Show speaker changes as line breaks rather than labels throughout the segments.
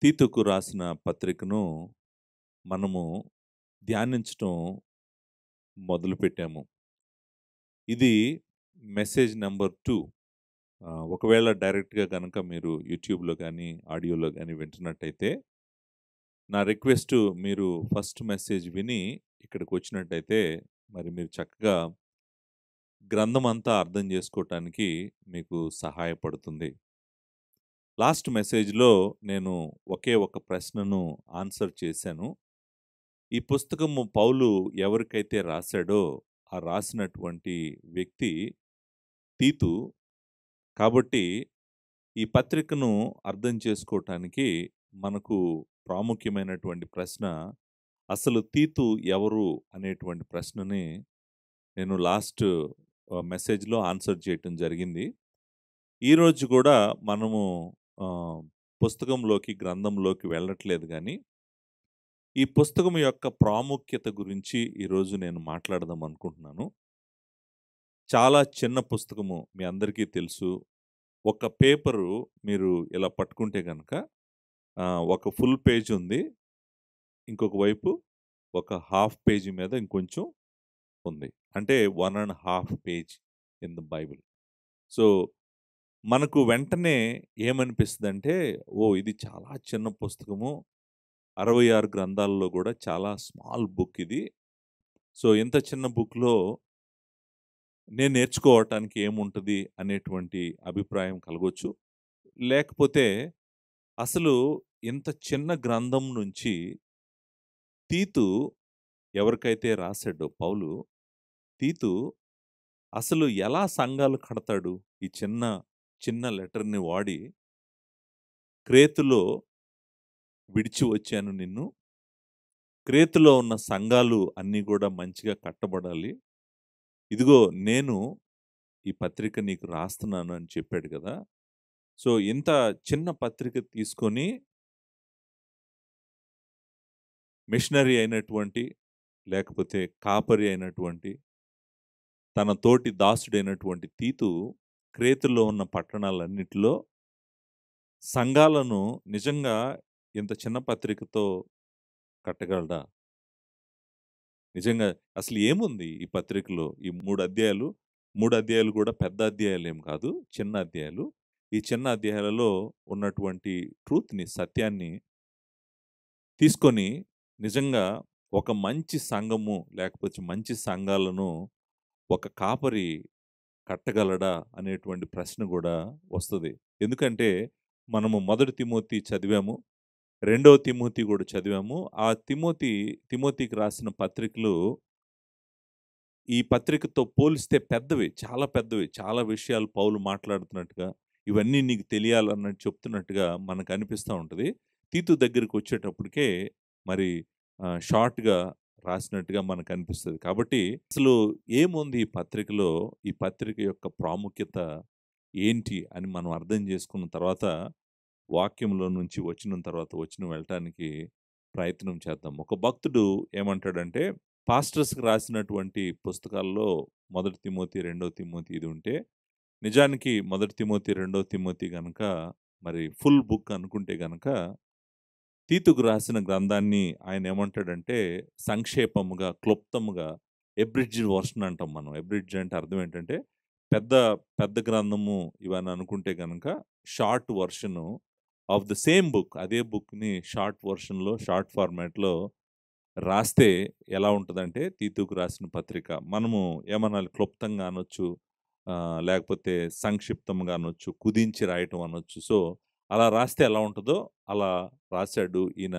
తీతుకు రాసిన పత్రికను మనము ధ్యానించటం మొదలుపెట్టాము. ఇది మెసేజ్ నంబర్ 2. ఒకవేళ డైరెక్ట్‌గా గనక మీరు యూట్యూబ్‌లో గానీ, ఆడియోలో గానీ వింటున్నట్టయితే, నా రిక్వెస్టు మీరు ఫస్ట్ మెసేజ్ విని ఇక్కడికొచ్చినట్టయితే, మరి మీరు చక్కగా గ్రంథమంతా అర్థం జేసుకోటానికి మీకు సహాయపడుతుంది. లాస్ట్ మెసేజ్‌లో నేను ఒకే ఒక ప్రశ్నను ఆన్సర్ చేశాను. ఈ పుస్తకము పౌలు ఎవరికైతే రాశాడో, ఆ రాసినటువంటి వ్యక్తి తీతు. కాబట్టి ఈ పత్రికను అర్థం చేసుకోవటానికి మనకు ప్రాముఖ్యమైనటువంటి ప్రశ్న, అసలు తీతు ఎవరు అనేటువంటి ప్రశ్నని నేను లాస్ట్ మెసేజ్‌లో ఆన్సర్ చేయటం జరిగింది. ఈరోజు గూడా మనము ఆహ్, పుస్తకంలోకి, గ్రంథంలోకి వెళ్ళట్లేదు గానీ, ఈ పుస్తకం యొక్క ప్రాముఖ్యత గురించి ఈరోజు నేను మాట్లాడదాం అనుకుంటున్నాను. చాలా చిన్న పుస్తకము మీ అందరికీ తెలుసు. ఒక పేపరు మీరు ఇలా పట్టుకుంటే గనక ఒక ఫుల్ పేజ్ ఉంది. ఇంకొక వైపు ఒక హాఫ్ పేజీ మీద ఇంకొంచెం ఉంది. అంటే 1 ½ page in the Bible. So, మనకు వెంటనే ఏమనిపిస్తదంటే, ఓహ్! ఇది చాలా చిన్న పుస్తకము. 66 గ్రంథాల్లో గూడా చాలా స్మాల్ బుక్ ఇది. సో, ఇంత చిన్న బుక్‌లో నేను నేర్చుకోవటానికి ఏముంటది అనేటువంటి అభిప్రాయం కలగొచ్చు. లేకపోతే అసలు ఇంత చిన్న గ్రంథం నుంచి తీతు ఎవరికైతే రాసాడో పౌలు, తీతు అసలు ఎలా సంఘాలు కడతాడు? ఈ చిన్న, చిన్న లెటర్‌ని వాడి, క్రేతులో విడిచి వచ్చాను నిన్ను. క్రేతులో ఉన్న సంఘాలు అన్నీ గూడా మంచిగా కట్టబడాలి. ఇదిగో నేను ఈ పత్రిక నీకు రాస్తున్నాను అని చెప్పాడు గదా! సో, ఇంత చిన్న పత్రిక తీసుకొని మిషనరీ అయినటువంటి, లేకపోతే కాపరి అయినటువంటి, తన తోటి దాసుడైనటువంటి తీతు క్రేతులో ఉన్న పట్టణాలన్నిటిలో సంఘాలను నిజంగా ఇంత చిన్న పత్రికతో కట్టగలడా? నిజంగా అసలు ఏముంది ఈ పత్రికలో? ఈ 3 అధ్యాయాలు, 3 అధ్యాయాలు గూడా పెద్ద అధ్యాయాలేం కాదు. చిన్న అధ్యాయాలు. ఈ చిన్న అధ్యాయాలలో ఉన్నటువంటి ట్రూత్‌ని, సత్యాన్ని తీసుకొని నిజంగా ఒక మంచి సంఘము, లేకపోతే మంచి సంఘాలను ఒక కాపరి కట్టగలడా అనేటువంటి ప్రశ్న గూడా వస్తది. ఎందుకంటే, మనము మొదటి తిమోతి చదివాము. రెండవ తిమోతి గూడా చదివాము. ఆ తిమోతికి రాసిన పత్రికలు ఈ పత్రికతో పోలిస్తే పెద్దవి. చాలా పెద్దవి. చాలా విషయాలు పౌలు మాట్లాడుతున్నట్టుగా, ఇవన్నీ నీకు తెలియాలన్నట్టు చెప్తున్నట్టుగా మనకనిపిస్తా ఉంటది. తీతు దగ్గరికొచ్చేటప్పటికే మరి షార్ట్‌గా రాసినట్టుగా మనకనిపిస్తది. కాబట్టి అసలు ఏముంది ఈ పత్రికలో? ఈ పత్రిక యొక్క ప్రాముఖ్యత ఏంటి? అని మనం అర్థం చేసుకున్న తర్వాత, వాక్యంలో నుంచి వచనం తర్వాత వచనం వెళ్ళటానికి ప్రయత్నం చేద్దాం. ఒక భక్తుడు ఏమంటాడంటే, పాస్టర్స్‌కి రాసినటువంటి పుస్తకాల్లో మొదటి తిమోతి, రెండవ తిమోతి ఇది ఉంటే, నిజానికి మొదటి తిమోతి, రెండవ తిమోతి గనక మరి ఫుల్ బుక్ అనుకుంటే గనక, తీతుకు రాసిన గ్రంథాన్ని ఆయన ఏమంటాడంటే, సంక్షేపముగా, క్లుప్తముగా అబ్రిడ్జ్డ్ వర్షన్ అంటాం మనం. అబ్రిడ్జ్ అంటే అర్థం ఏంటంటే, పెద్ద పెద్ద గ్రంథము ఇవని అనుకుంటే గనక, short version of the same book. అదే బుక్‌ని షార్ట్ వర్షన్‌లో, షార్ట్ ఫార్మాట్‌లో రాస్తే ఎలా ఉంటదంటే, తీతుకు రాసిన పత్రిక. మనము ఏమనాలి, క్లుప్తంగా అనొచ్చు, లేకపోతే సంక్షిప్తంగా అనొచ్చు, కుదించి రాయటం అనొచ్చు. సో, అలా రాస్తే ఎలా ఉంటదో, అలా రాసాడు ఈయన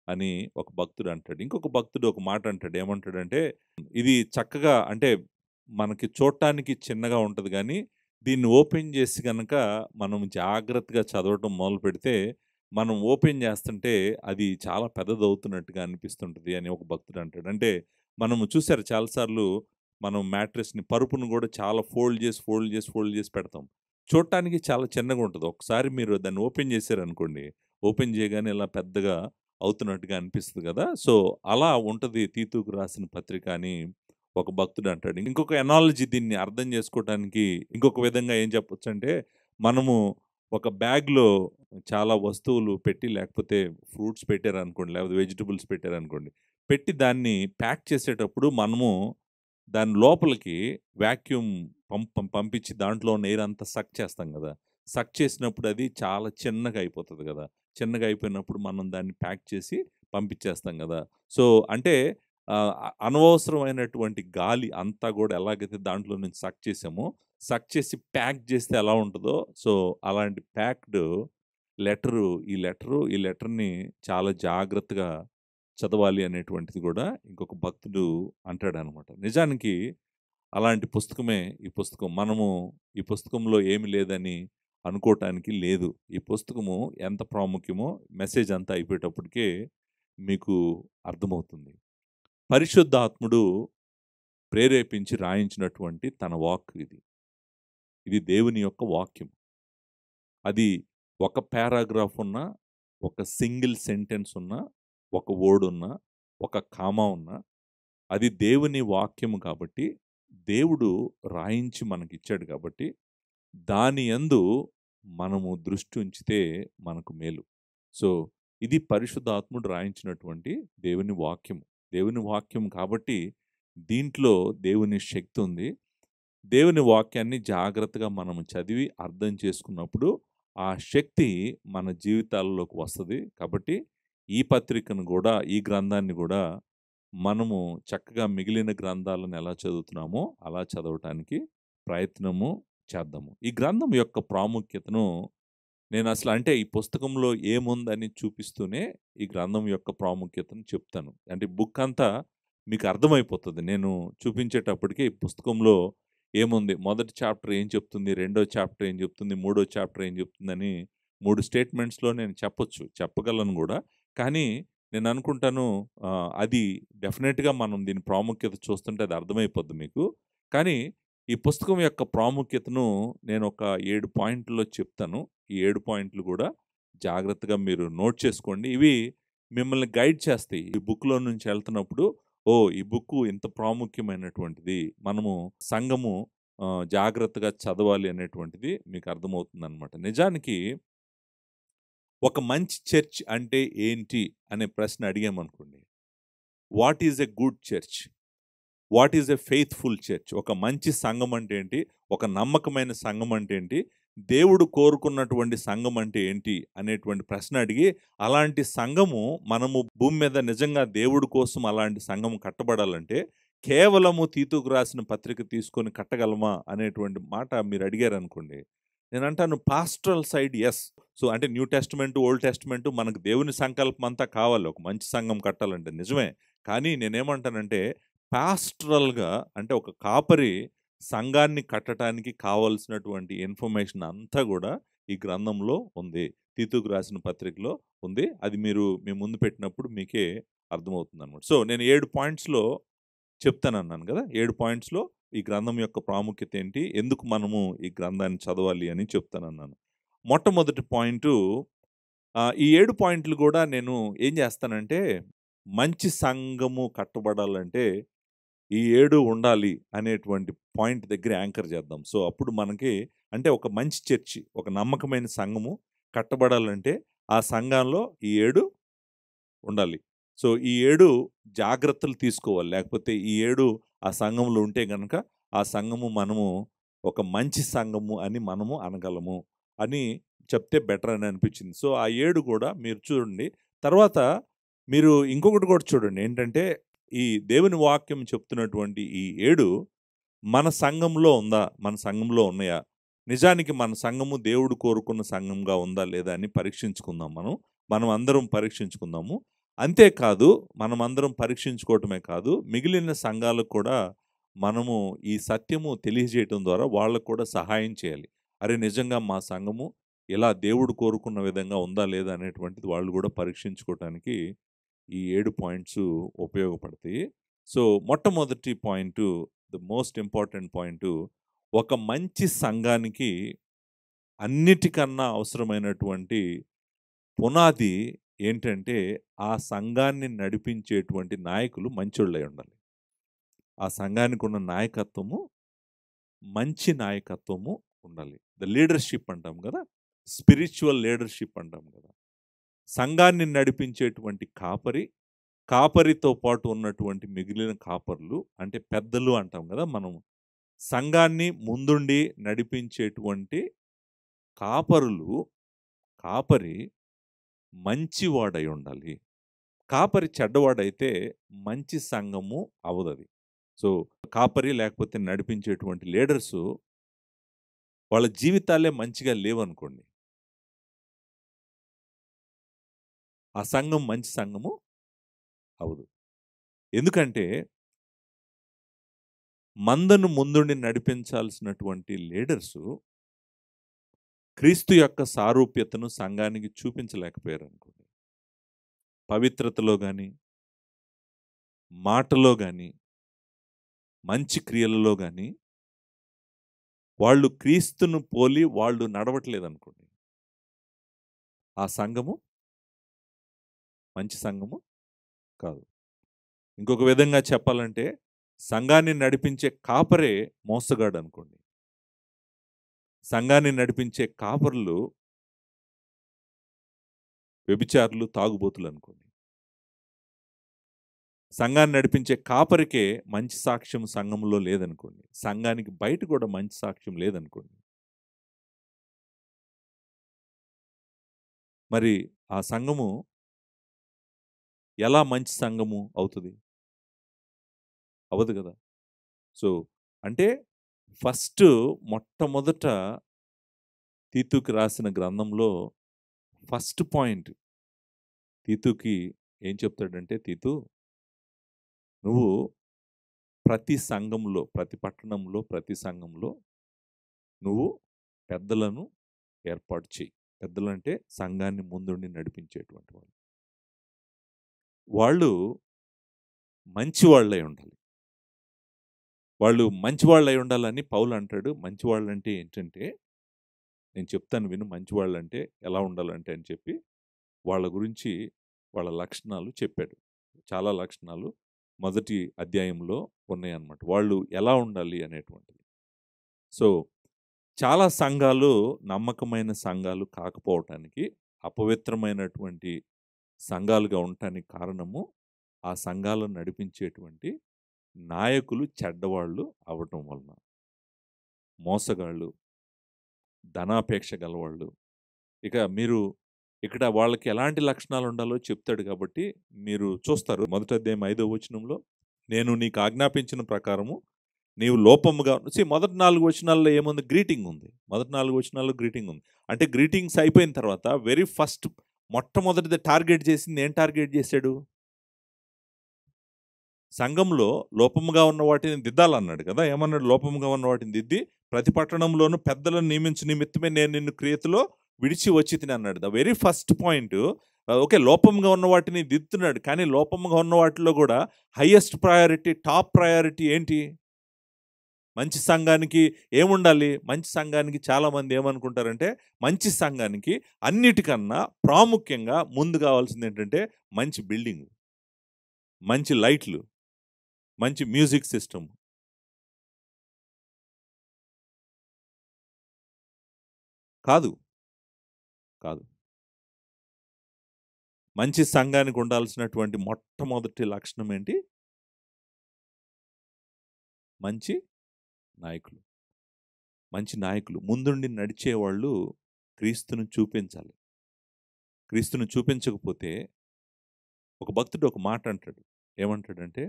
అని ఒక భక్తుడు అంటాడు. ఇంకొక భక్తుడు ఒక మాట అంటాడు. ఏమంటాడంటే, ఇది చక్కగా అంటే మనకి చూడటానికి చిన్నగా ఉంటది గానీ, దీన్ని ఓపెన్ చేసి గనక మనం జాగ్రత్తగా చదవటం మొదలుపెడితే, మనం ఓపెన్ చేస్తుంటే అది చాలా పెద్దదవుతున్నట్టుగా అనిపిస్తుంటది అని ఒక భక్తుడు అంటాడు. అంటే మనము చూసారా చాలా సార్లు మనం మ్యాట్రెస్‌ని, పరుపును గూడా చాలా ఫోల్డ్ చేసి, ఫోల్డ్ చేసి, ఫోల్డ్ చేసి పెడతాం. చూడటానికి చాలా చిన్నగా ఉంటది. ఒకసారి మీరు దాన్ని ఓపెన్ చేశారనుకోండి, ఓపెన్ చేయగానే ఇలా పెద్దగా అవుతున్నట్టుగా అనిపిస్తది గదా! సో, అలా ఉంటది తీతుకు రాసిన పత్రిక అని ఒక భక్తుడు అంటాడు. ఇంకొక అనాలజీ దీన్ని అర్థం చేసుకోవటానికి ఇంకొక విధంగా ఏం చెప్పొచ్చంటే, మనము ఒక బ్యాగ్‌లో చాలా వస్తువులు పెట్టి లేకపోతే ఫ్రూట్స్ పెట్టారనుకోండి, లేకపోతే వెజిటబుల్స్ పెట్టారనుకోండి. పెట్టి దాన్ని ప్యాక్ చేసేటప్పుడు మనము దాని లోపలికి వాక్యూమ్ పంపించి దాంట్లో ఉన్న ఎయిర్ అంతా సక్ చేస్తాం గదా! సక్ చేసినప్పుడు అది చాలా చిన్నగా అయిపోతది గదా! చిన్నగా అయిపోయినప్పుడు మనం దాన్ని ప్యాక్ చేసి పంపించేస్తాం గదా! సో, అంటే అనవసరమైనటువంటి గాలి అంతా గూడా ఎలాగైతే దాంట్లో నుంచి సక్ చేసామో, సక్ చేసి ప్యాక్ చేస్తే ఎలా ఉంటదో, సో, అలాంటి ప్యాక్డ్ ఈ లెటర్‌ని చాలా జాగ్రత్తగా చదవాలి అనేటువంటిది గూడా ఇంకొక భక్తుడు అంటాడనమాట. నిజానికి అలాంటి పుస్తకమే ఈ పుస్తకం. మనము ఈ పుస్తకంలో ఏమి లేదని అనుకోటానికి లేదు. ఈ పుస్తకము ఎంత ప్రాముఖ్యమో మెసేజ్ అంతా అయిపోయేటప్పటికే మీకు అర్థమవుతుంది. పరిశుద్ధాత్ముడు ప్రేరేపించి రాయించినటువంటి తన వాక్ ఇది. ఇది దేవుని యొక్క వాక్యం. అది ఒక పారాగ్రాఫ్ ఉన్నా, ఒక సింగిల్ సెంటెన్స్ ఉన్నా, ఒక వర్డ్ ఉన్నా, ఒక కామా ఉన్నా, అది దేవుని వాక్యము కాబట్టి, దేవుడు రాయించి మనకిచ్చాడు కాబట్టి, దాని యందు మనము దృష్టి ఉంచితే మనకు మేలు. సో, ఇది పరిశుద్ధాత్ముడు రాయించినటువంటి దేవుని వాక్యము. దేవుని వాక్యం కాబట్టి, దీంట్లో దేవుని శక్తి ఉంది. దేవుని వాక్యాన్ని జాగ్రత్తగా మనము చదివి అర్థం చేసుకున్నప్పుడు, ఆ శక్తి మన జీవితాల్లోకి వస్తది. కాబట్టి, ఈ పత్రికను గూడా, ఈ గ్రంథాన్ని గూడా మనము చక్కగా మిగిలిన గ్రంథాలను ఎలా చదువుతున్నామో, అలా చదవటానికి ప్రయత్నము చేద్దాము. ఈ గ్రంథం యొక్క ప్రాముఖ్యతను నేనసలు అంటే ఈ పుస్తకంలో ఏముందని చూపిస్తూనే ఈ గ్రంథం యొక్క ప్రాముఖ్యతను చెప్తాను. అంటే బుక్ అంతా మీకు అర్థమైపోతది. నేను చూపించేటప్పటికి ఈ పుస్తకంలో ఏముంది, మొదటి చాప్టర్ ఏం చెప్తుంది, రెండో చాప్టర్ ఏం చెప్తుంది, మూడో చాప్టర్ ఏం చెప్తుందని 3 స్టేట్మెంట్స్‌లో నేను చెప్పొచ్చు. చెప్పగలను గూడా. కానీ నేననుకుంటాను అది డెఫినిట్‌గా మనం దీని ప్రాముఖ్యత చూస్తుంటే అది అర్థమైపోద్ది మీకు. కానీ ఈ పుస్తకం యొక్క ప్రాముఖ్యతను నేనొక 7 పాయింట్‌లో చెప్తాను. ఈ 7 పాయింట్లు గూడా జాగ్రత్తగా మీరు నోట్ చేసుకోండి. ఇవి మిమ్మల్ని గైడ్ చేస్తాయి. ఈ బుక్‌లో నుంచి ఎళ్తున్నప్పుడు, ఓహ్! ఈ బుక్కు ఇంత ప్రాముఖ్యమైనటువంటిది. మనము సంఘము జాగ్రత్తగా చదవాలి అనేటువంటిది మీకు అర్థమవుతుందనమాట. నిజానికి ఒక మంచి చర్చ్ అంటే ఏంటి అనే ప్రశ్న అడిగామనుకోండి. What is a good church? What is a faithful church? ఒక మంచి సంఘం అంటే ఏంటి? ఒక నమ్మకమైన సంఘం అంటే ఏంటి? దేవుడు కోరుకున్నటువంటి సంఘం అంటే ఏంటి? అనేటువంటి ప్రశ్న అడిగి, అలాంటి సంఘము మనము భూమి మీద నిజంగా దేవుడి కోసం అలాంటి సంఘం కట్టబడాలంటే, కేవలము తీతుకు రాసిన పత్రిక తీసుకొని కట్టగలమా? అనేటువంటి మాట మీరు అడిగారనుకోండి. నేనంటాను పాస్టరల్ సైడ్ యెస్. సో, అంటే న్యూ టెస్టమెంట్, ఓల్డ్ టెస్టమెంట్ మనకు దేవుని సంకల్పం అంతా కావాలి. ఒక మంచి సంఘం కట్టాలంటే నిజమే. కానీ నేనేమంటానంటే పాస్టరల్‌గా అంటే ఒక కాపరి సంఘాన్ని కట్టటానికి కావాల్సినటువంటి ఇన్ఫర్మేషన్ అంతా గూడా ఈ గ్రంథంలో ఉంది. తీతుకు రాసిన పత్రికలో ఉంది. అది మీరు మీ ముందు పెట్టినప్పుడు మీకే అర్థమవుతుందనమాట. సో, నేను 7 పాయింట్స్‌లో చెప్తానన్నాను గదా! 7 పాయింట్స్‌లో ఈ గ్రంథం యొక్క ప్రాముఖ్యత ఏంటి? ఎందుకు మనము ఈ గ్రంథాన్ని చదవాలి అని చెప్తానన్నాను. మొట్టమొదటి పాయింటు ఈ 7 పాయింట్లు గూడా నేను ఏం జేస్తానంటే, మంచి సంఘము కట్టబడాలంటే ఈ 7 ఉండాలి అనేటువంటి పాయింట్ దగ్గర యాంకర్ చేద్దాం. సో, అప్పుడు మనకి అంటే ఒక మంచి చర్చి, ఒక నమ్మకమైన సంఘము కట్టబడాలంటే ఆ సంఘంలో ఈ 7 ఉండాలి. సో, ఈ 7 జాగ్రత్తలు తీసుకోవాలి. లేకపోతే ఈ 7 ఆ సంఘంలో ఉంటే గనక ఆ సంఘము మనము ఒక మంచి సంఘము అని మనము అనగలము అని చెప్తే బెటర్ అని అనిపించింది. సో, ఆ 7 కూడా మీరు చూడండి. తర్వాత మీరు ఇంకొకటి కూడా చూడండి. ఏంటంటే ఈ దేవుని వాక్యం చెప్తున్నటువంటి ఈ 7 మన సంఘంలో ఉందా? మన సంఘంలో ఉన్నాయా? నిజానికి మన సంఘము దేవుడు కోరుకున్న సంఘంగా ఉందా? లేదా? అని పరీక్షించుకుందాం మనం. మనం అందరం పరీక్షించుకుందాము. అంతేకాదు మనమందరం పరీక్షించుకోవటమే కాదు, మిగిలిన సంఘాలకు కూడా మనము ఈ సత్యము తెలియజేయటం ద్వారా వాళ్ళకు కూడా సహాయం చేయాలి. అరే! నిజంగా మా సంఘము ఇలా దేవుడు కోరుకున్న విధంగా ఉందా? లేదా? అనేటువంటిది వాళ్ళు కూడా పరీక్షించుకోవటానికి ఈ 7 పాయింట్సు ఉపయోగపడతాయి. సో, మొట్టమొదటి point, the most important point, ఒక మంచి సంఘానికి అన్నిటికన్నా అవసరమైనటువంటి పునాది ఏంటంటే, ఆ సంఘాన్ని నడిపించేటువంటి నాయకులు మంచోళ్ళై ఉండాలి. ఆ సంఘానికున్న నాయకత్వము, మంచి నాయకత్వము ఉండాలి. ద లీడర్‌షిప్ అంటాం గదా! స్పిరిచువల్ లీడర్షిప్ అంటాం కదా. సంఘాన్ని నడిపించేటువంటి కాపరి, కాపరితో పాటు ఉన్నటువంటి మిగిలిన కాపర్లు, అంటే పెద్దలు అంటాం కదా మనం. సంఘాన్ని ముందుండి నడిపించేటువంటి కాపరులు, కాపరి మంచివాడై ఉండాలి. కాపరి చెడ్డవాడైతే మంచి సంఘము అవదది. సో కాపరి లేకపోతే నడిపించేటువంటి లీడర్సు వాళ్ళ జీవితాలే మంచిగా లేవనుకోండి, ఆ సంఘం మంచి సంఘము అవదు. ఎందుకంటే మందను ముందుండి నడిపించాల్సినటువంటి లీడర్సు క్రీస్తు యొక్క సారూప్యతను సంఘానికి చూపించలేకపోయారు అనుకోండి. పవిత్రతలో కానీ, మాటలో కానీ, మంచి క్రియలలో కానీ వాళ్ళు క్రీస్తును పోలి వాళ్ళు నడవట్లేదు అనుకోండి, ఆ సంఘము మంచి సంఘము కాదు. ఇంకొక విధంగా చెప్పాలంటే సంఘాన్ని నడిపించే కాపరే మోసగాడు అనుకోండి. సంఘాన్ని నడిపించే కాపరులు వ్యభిచారులు, తాగుబోతులు అనుకోండి. సంఘాన్ని నడిపించే కాపరికే మంచి సాక్ష్యం సంఘంలో లేదనుకోండి, సంఘానికి బయట కూడా మంచి సాక్ష్యం లేదనుకోండి, మరి ఆ సంఘము ఎలా మంచి సంఘము అవుతుంది? అవదు కదా. సో అంటే ఫస్ట్ మొట్టమొదట తీతుకి రాసిన గ్రంథంలో ఫస్ట్ పాయింట్ తీతుకి ఏం చెప్తాడంటే, తీతు నువ్వు ప్రతి సంఘంలో, ప్రతి పట్టణంలో, ప్రతి సంఘంలో నువ్వు పెద్దలను ఏర్పాటు చేయి. పెద్దలు అంటే సంఘాన్ని ముందుండి నడిపించేటువంటి వాళ్ళు. వాళ్ళు మంచివాళ్ళై ఉండాలి. వాళ్ళు మంచివాళ్ళై ఉండాలని పౌలు అంటాడు. మంచివాళ్ళంటే ఏంటంటే, నేను చెప్తాను విను, మంచివాళ్ళంటే ఎలా ఉండాలంటే అని చెప్పి వాళ్ళ గురించి వాళ్ళ లక్షణాలు చెప్పాడు. చాలా లక్షణాలు మొదటి అధ్యాయంలో ఉన్నాయన్నమాట, వాళ్ళు ఎలా ఉండాలి అనేటువంటిది. సో చాలా సంఘాలు నమ్మకమైన సంఘాలు కాకపోవటానికి, అపవిత్రమైనటువంటి సంఘాలుగా ఉండటానికి కారణము ఆ సంఘాలను నడిపించేటువంటి నాయకులు చెడ్డవాళ్ళు అవ్వటం వలన. మోసగాళ్ళు, ధనాపేక్ష గలవాళ్ళు. ఇక మీరు ఇక్కడ వాళ్ళకి ఎలాంటి లక్షణాలు ఉండాలో చెప్తాడు కాబట్టి మీరు చూస్తారు. మొదటి అధ్యాయం 5వ వచనంలో, నేను నీకు ఆజ్ఞాపించిన ప్రకారము నీవు లోపముగా మొదటి 4 వచనాల్లో ఏముంది? గ్రీటింగ్ ఉంది. మొదటి 4 వచనాల్లో గ్రీటింగ్ ఉంది. అంటే గ్రీటింగ్స్ అయిపోయిన తర్వాత వెరీ ఫస్ట్ మొట్టమొదటిది టార్గెట్ చేసింది ఏం టార్గెట్ చేశాడు? సంఘంలో లోపముగా ఉన్న వాటిని దిద్దాలన్నాడు కదా. ఏమన్నాడు? లోపముగా ఉన్న వాటిని దిద్ది ప్రతి పట్టణంలోనూ పెద్దలను నియమించు నిమిత్తమే నేను నిన్ను క్రియతలో విడిచి వచ్చి తిని అన్నాడు. The very first point. Okay, లోపముగా ఉన్న వాటిని దిద్దుతున్నాడు, కానీ లోపముగా ఉన్న వాటిలో కూడా హైయెస్ట్ ప్రయారిటీ, టాప్ ప్రయారిటీ ఏంటి? మంచి సంఘానికి ఏముండాలి? మంచి సంఘానికి చాలామంది ఏమనుకుంటారంటే, మంచి సంఘానికి అన్నిటికన్నా ప్రాముఖ్యంగా ముందు కావాల్సింది ఏంటంటే మంచి బిల్డింగ్, మంచి లైట్లు, మంచి మ్యూజిక్ సిస్టమ్. కాదు, కాదు. మంచి సంఘానికి ఉండాల్సినటువంటి మొట్టమొదటి లక్షణం ఏంటి? మంచి నాయకులు. మంచి నాయకులు, ముందుండి నడిచేవాళ్ళు క్రీస్తును చూపించాలి. క్రీస్తును చూపించకపోతే ఒక భక్తుడు ఒక మాట అంటాడు. ఏమంటాడంటే,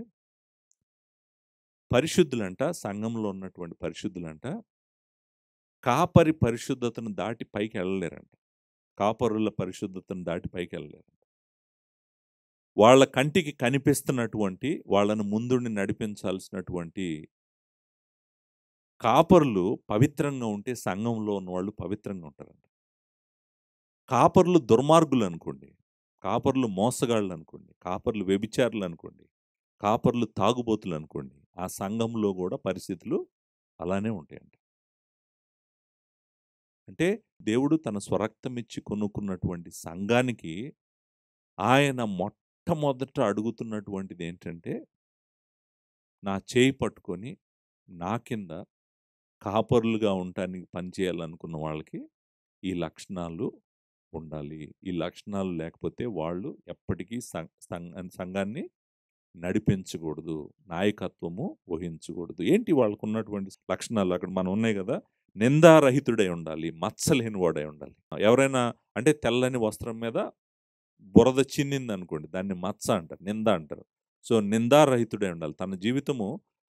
పరిశుద్ధులంట, సంఘంలో ఉన్నటువంటి పరిశుద్ధులంట కాపరి పరిశుద్ధతను దాటి పైకి వెళ్ళలేరంట. కాపరుల పరిశుద్ధతను దాటి పైకి వెళ్ళలేరంట. వాళ్ళ కంటికి కనిపిస్తున్నటువంటి, వాళ్ళను ముందుండి నడిపించాల్సినటువంటి కాపరులు పవిత్రంగా ఉంటే సంఘంలో ఉన్నవాళ్ళు పవిత్రంగా ఉంటారంట. కాపరులు దుర్మార్గులు అనుకోండి, కాపరులు మోసగాళ్ళు అనుకోండి, కాపరులు వ్యభిచారులు అనుకోండి, కాపరులు తాగుబోతులు అనుకోండి, ఆ సంఘంలో కూడా పరిస్థితులు అలానే ఉంటాయంట. అంటే దేవుడు తన స్వరక్తం ఇచ్చి కొనుక్కున్నటువంటి సంఘానికి ఆయన మొట్టమొదట అడుగుతున్నటువంటిది ఏంటంటే, నా చేయి పట్టుకొని నా కింద కాపరులుగా ఉండటానికి పనిచేయాలనుకున్న వాళ్ళకి ఈ లక్షణాలు ఉండాలి. ఈ లక్షణాలు లేకపోతే వాళ్ళు ఎప్పటికీ సంఘాన్ని నడిపించకూడదు. నాయకత్వము వహించకూడదు. ఏంటి వాళ్ళకున్నటువంటి లక్షణాలు అక్కడ మనం ఉన్నాయి గదా! నిందారహితుడై ఉండాలి. మచ్చలేని వాడై ఉండాలి. ఎవరైనా అంటే తెల్లని వస్త్రం మీద బురద చిన్నిందనుకోండి, దాన్ని మచ్చ అంటారు. నింద అంటారు. సో, నిందారహితుడై ఉండాలి. తన జీవితము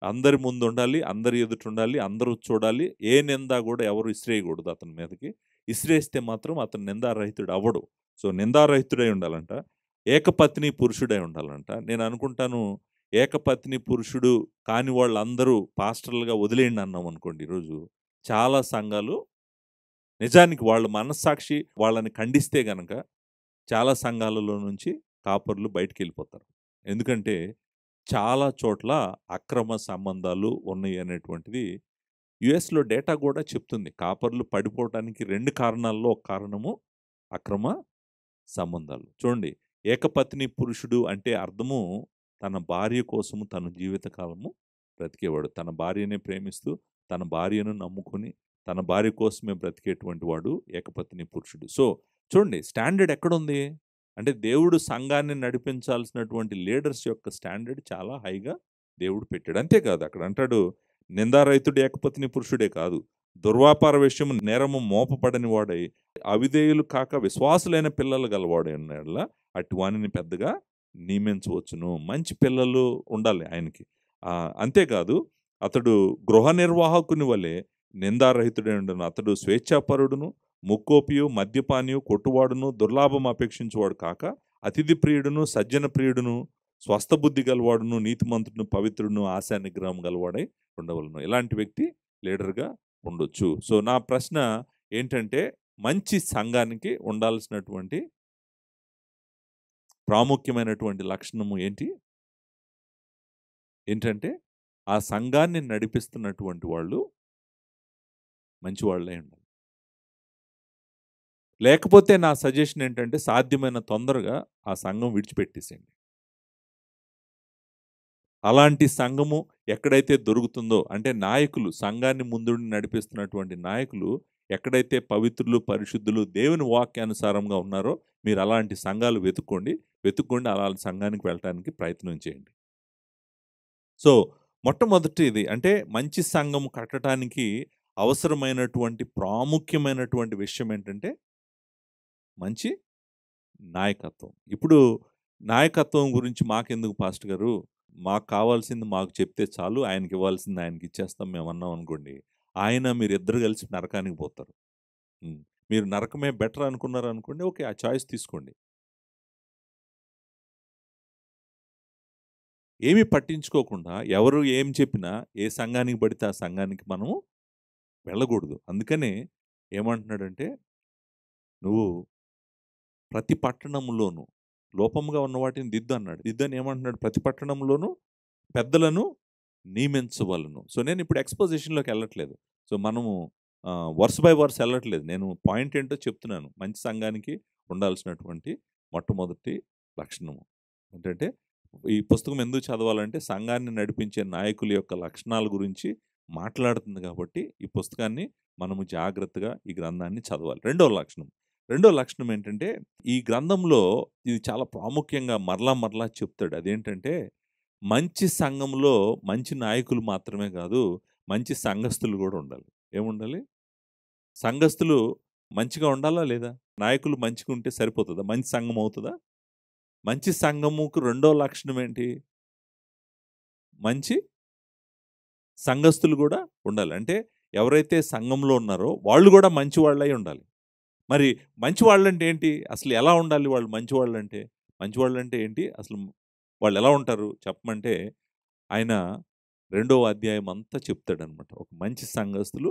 అందరి ముందుండాలి. అందరి ఎదుటుండాలి. అందరూ చూడాలి. ఏ నింద గూడా ఎవరు ఇసిరేయకూడదు అతని మీదకి. ఇసిరేస్తే మాత్రం అతను నిందారహితుడు అవ్వడు. సో, నిందారహితుడై ఉండాలంట. ఏకపత్ని పురుషుడై ఉండాలంట. నేను అనుకుంటాను ఏకపత్ని పురుషుడు కాని వాళ్ళందరూ పాస్టర్లుగా వదిలేయండి అన్నాం అనుకోండి ఈరోజు. చాలా సంఘాలు నిజానికి వాళ్ళ మనస్సాక్షి వాళ్ళని ఖండిస్తే గనక చాలా సంఘాలలో నుంచి కాపరులు బయటికెళ్ళిపోతారు. ఎందుకంటే చాలా చోట్ల అక్రమ సంబంధాలు ఉన్నాయి అనేటువంటిది యుఎస్‌లో డేటా గూడా చెప్తుంది. కాపరులు పడిపోవటానికి 2 కారణాల్లో ఒక కారణము అక్రమ సంబంధాలు. చూడండి, ఏకపత్ని పురుషుడు అంటే అర్థము తన భార్య కోసము తన జీవితకాలము బ్రతికేవాడు. తన భార్యనే ప్రేమిస్తూ, తన భార్యను నమ్ముకొని, తన భార్య కోసమే బ్రతికేటువంటి వాడు ఏకపత్ని పురుషుడు. సో, చూడండి స్టాండర్డ్ ఎక్కడుంది? అంటే దేవుడు సంఘాన్ని నడిపించాల్సినటువంటి లీడర్స్ యొక్క స్టాండర్డ్ చాలా హైగా దేవుడు పెట్టాడు. అంతేకాదు అక్కడ అంటాడు, నిందారహితుడు ఏకపత్ని పురుషుడే కాదు, దుర్వ్యాపార విషయము నేరము మోపబడని వాడై అవిధేయులు కాక విశ్వాసులైన పిల్లలు గలవాడై ఉన్నాడల అట్టి వానిని పెద్దగా నియమించవచ్చును. మంచి పిల్లలు ఉండాలి ఆయనకి. అంతేకాదు అతడు గృహ నిర్వాహకుని వలె నిందారహితుడై ఉండను. అతడు స్వేచ్ఛాపరుడును, ముక్కోపియు, మద్యపానియు, కొట్టువాడును, దుర్లాభం అపేక్షించువాడు కాక అతిథి ప్రియుడును, సజ్జన ప్రియుడును, స్వస్థబుద్ధి గలవాడును, నీతిమంతుడును, పవిత్రుడును, ఆశా నిగ్రహం గలవాడై ఉండవలను. ఇలాంటి వ్యక్తి లీడర్గా ఉండొచ్చు. సో, నా ప్రశ్న ఏంటంటే మంచి సంఘానికి ఉండాల్సినటువంటి ప్రాముఖ్యమైనటువంటి లక్షణము ఏంటంటే ఆ సంఘాన్ని నడిపిస్తున్నటువంటి వాళ్ళు మంచివాళ్ళై ఉండాలి. లేకపోతే నా సజెషన్ ఏంటంటే సాధ్యమైన తొందరగా ఆ సంఘం విడిచిపెట్టేసేయండి. అలాంటి సంఘము ఎక్కడైతే దొరుకుతుందో అంటే నాయకులు సంఘాన్ని ముందుండి నడిపిస్తున్నటువంటి నాయకులు ఎక్కడైతే పవిత్రులు, పరిశుద్ధులు, దేవుని వాక్యానుసారంగా ఉన్నారో మీరు అలాంటి సంఘాలు వెతుక్కోండి అలాంటి సంఘానికి వెళ్ళటానికి ప్రయత్నం చేయండి. సో, మొట్టమొదటిది అంటే మంచి సంఘం కట్టడానికి అవసరమైనటువంటి ప్రాముఖ్యమైనటువంటి విషయం ఏంటంటే మంచి నాయకత్వం. ఇప్పుడు నాయకత్వం గురించి మాకెందుకు పాస్టర్ గారు? మాకు కావాల్సింది మాకు చెప్తే చాలు. ఆయనకి ఇవ్వాల్సింది ఆయనకి ఇచ్చేస్తాం మేమన్నాం అనుకోండి. మీరిద్దరు కలిసి నరకానికి పోతారు. మీరు నరకమే బెటర్ అనుకున్నారనుకోండి, ఓకే. ఆ చాయిస్ తీసుకోండి. ఏమీ పట్టించుకోకుండా ఎవరు ఏం చెప్పినా ఏ సంఘానికి పడితే ఆ సంఘానికి మనము వెళ్ళకూడదు. అందుకనే ఏమంటున్నాడంటే, నువ్వు ప్రతి పట్టణంలోనూ లోపముగా ఉన్న వాటిని దిద్దు అన్నాడు. దిద్దని ఏమంటున్నాడు? ప్రతి పట్టణంలోనూ పెద్దలను నియమించవలను. సో, నేను ఇప్పుడు ఎక్స్‌పోజిషన్‌లోకి వెళ్ళట్లేదు. సో, మనము వర్స్ బై వర్స్ వెళ్ళట్లేదు. నేను పాయింట్ ఏంటో చెప్తున్నాను. మంచి సంఘానికి ఉండాల్సినటువంటి మొట్టమొదటి లక్షణము ఏంటంటే, ఈ పుస్తకం ఎందుకు చదవాలంటే సంఘాన్ని నడిపించే నాయకుల యొక్క లక్షణాల గురించి మాట్లాడుతుంది కాబట్టి ఈ పుస్తకాన్ని మనము జాగ్రత్తగా ఈ గ్రంథాన్ని చదవాలి. రెండో లక్షణం ఏంటంటే ఈ గ్రంథంలో ఇది చాలా ప్రాముఖ్యంగా మరలా చెప్తాడు. అదేంటంటే మంచి సంఘంలో మంచి నాయకులు మాత్రమే కాదు, మంచి సంఘస్థులు కూడా ఉండాలి. ఏముండాలి? సంఘస్థులు మంచిగా ఉండాలా లేదా? నాయకులు మంచిగా ఉంటే సరిపోతుందా? మంచి సంఘం అవుతుందా? మంచి సంఘముకు రెండో లక్షణం ఏంటి? మంచి సంఘస్థులు కూడా ఉండాలి. అంటే ఎవరైతే సంఘంలో ఉన్నారో వాళ్ళు కూడా మంచి వాళ్ళై ఉండాలి. మరి మంచి వాళ్ళంటే ఏంటి? అసలు ఎలా ఉండాలి వాళ్ళు మంచివాళ్ళంటే? మంచివాళ్ళంటే ఏంటి? అసలు వాళ్ళు ఎలా ఉంటారు చెప్పమంటే ఆయన 2వ అధ్యాయం అంతా చెప్తాడనమాట. ఒక మంచి సంఘస్థులు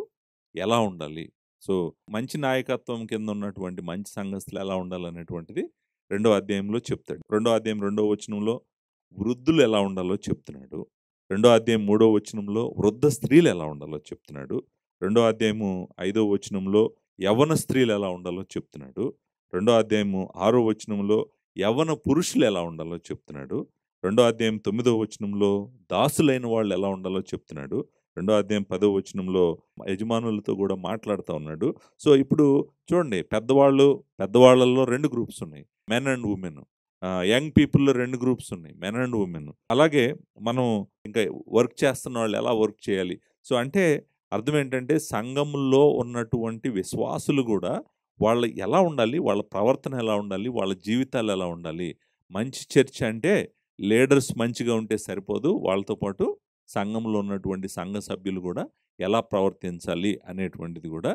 ఎలా ఉండాలి? సో, మంచి నాయకత్వం కింద ఉన్నటువంటి మంచి సంఘస్థులు ఎలా ఉండాలనేటువంటిది 2వ అధ్యాయంలో చెప్తాడు. 2వ అధ్యాయం 2వ వచనంలో వృద్ధులు ఎలా ఉండాలో చెప్తున్నాడు. 2వ అధ్యాయం 3వ వచనంలో వృద్ధ స్త్రీలు ఎలా ఉండాలో చెప్తున్నాడు. 2వ అధ్యాయము 5వ వచనంలో యవ్వన స్త్రీలు ఎలా ఉండాలో చెప్తున్నాడు. 2వ అధ్యాయము 6వ వచనంలో యవ్వన పురుషులు ఎలా ఉండాలో చెప్తున్నాడు. 2వ అధ్యాయం 9వ వచనంలో దాసులైన వాళ్ళు ఎలా ఉండాలో చెప్తున్నాడు. 2వ అధ్యాయం 10వ వచనంలో యజమానులతో కూడా మాట్లాడుతూ ఉన్నాడు. సో, ఇప్పుడు చూడండి, పెద్దవాళ్ళలో 2 గ్రూప్స్ ఉన్నాయి. Men and women. యంగ్ పీపుల్‌లో 2 గ్రూప్స్ ఉన్నాయి. Men and women. అలాగే మనం ఇంకా వర్క్ చేస్తున్న వాళ్ళు ఎలా వర్క్ చేయాలి? సో, అంటే అర్థం ఏంటంటే సంఘంలో ఉన్నటువంటి విశ్వాసులు గూడా వాళ్ళు ఎలా ఉండాలి? వాళ్ళ ప్రవర్తన ఎలా ఉండాలి? వాళ్ళ జీవితాలు ఎలా ఉండాలి? మంచి చర్చ్ అంటే లీడర్స్ మంచిగా ఉంటే సరిపోదు. వాళ్ళతో పాటు సంఘంలో ఉన్నటువంటి సంఘ సభ్యులు గూడా ఎలా ప్రవర్తించాలి అనేటువంటిది గూడా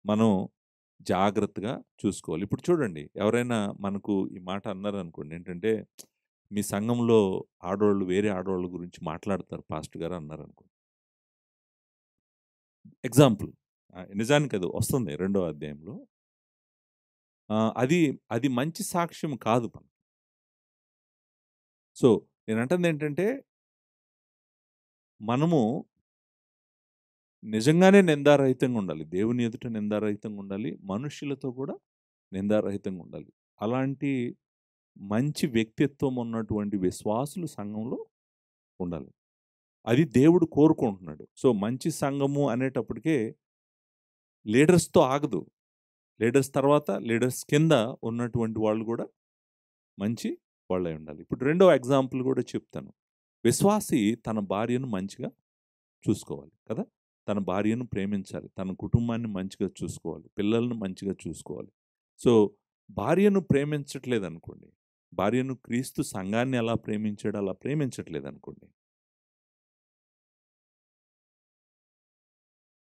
మనం జాగ్రత్తగా చూసుకోవాలి. ఇప్పుడు చూడండి, ఎవరైనా మనకు ఈ మాట అన్నారనుకోండి, ఏంటంటే, "మీ సంఘంలో ఆడోళ్ళు వేరే ఆడోళ్ళ గురించి మాట్లాడతారు పాస్టర్ గారు" అన్నారనుకోండి. ఎగ్జాంపుల్. నిజానికి అది వస్తుంది 2వ అధ్యాయంలో. అది అది మంచి సాక్ష్యం కాదు మనకి. సో, నేనంటుందేంటంటే, మనము నిజంగానే నిందారహితంగా ఉండాలి. దేవుని ఎదుట నిందారహితంగా ఉండాలి. మనుష్యులతో కూడా నిందారహితంగా ఉండాలి. అలాంటి మంచి వ్యక్తిత్వం ఉన్నటువంటి విశ్వాసులు సంఘంలో ఉండాలి. అది దేవుడు కోరుకుంటున్నాడు. సో, మంచి సంఘము అనేటప్పటికే లీడర్స్‌తో ఆగదు. లీడర్స్ తర్వాత లీడర్స్ కింద ఉన్నటువంటి వాళ్ళు కూడా మంచి వాళ్ళై ఉండాలి. ఇప్పుడు రెండో ఎగ్జాంపుల్ కూడా చెప్తాను. విశ్వాసి తన భార్యను మంచిగా చూసుకోవాలి కదా! తన భార్యను ప్రేమించాలి. తన కుటుంబాన్ని మంచిగా చూసుకోవాలి. పిల్లలను మంచిగా చూసుకోవాలి. సో, భార్యను ప్రేమించట్లేదనుకోండి, భార్యను క్రీస్తు సంఘాన్ని ఎలా ప్రేమించాడో అలా ప్రేమించట్లేదనుకోండి.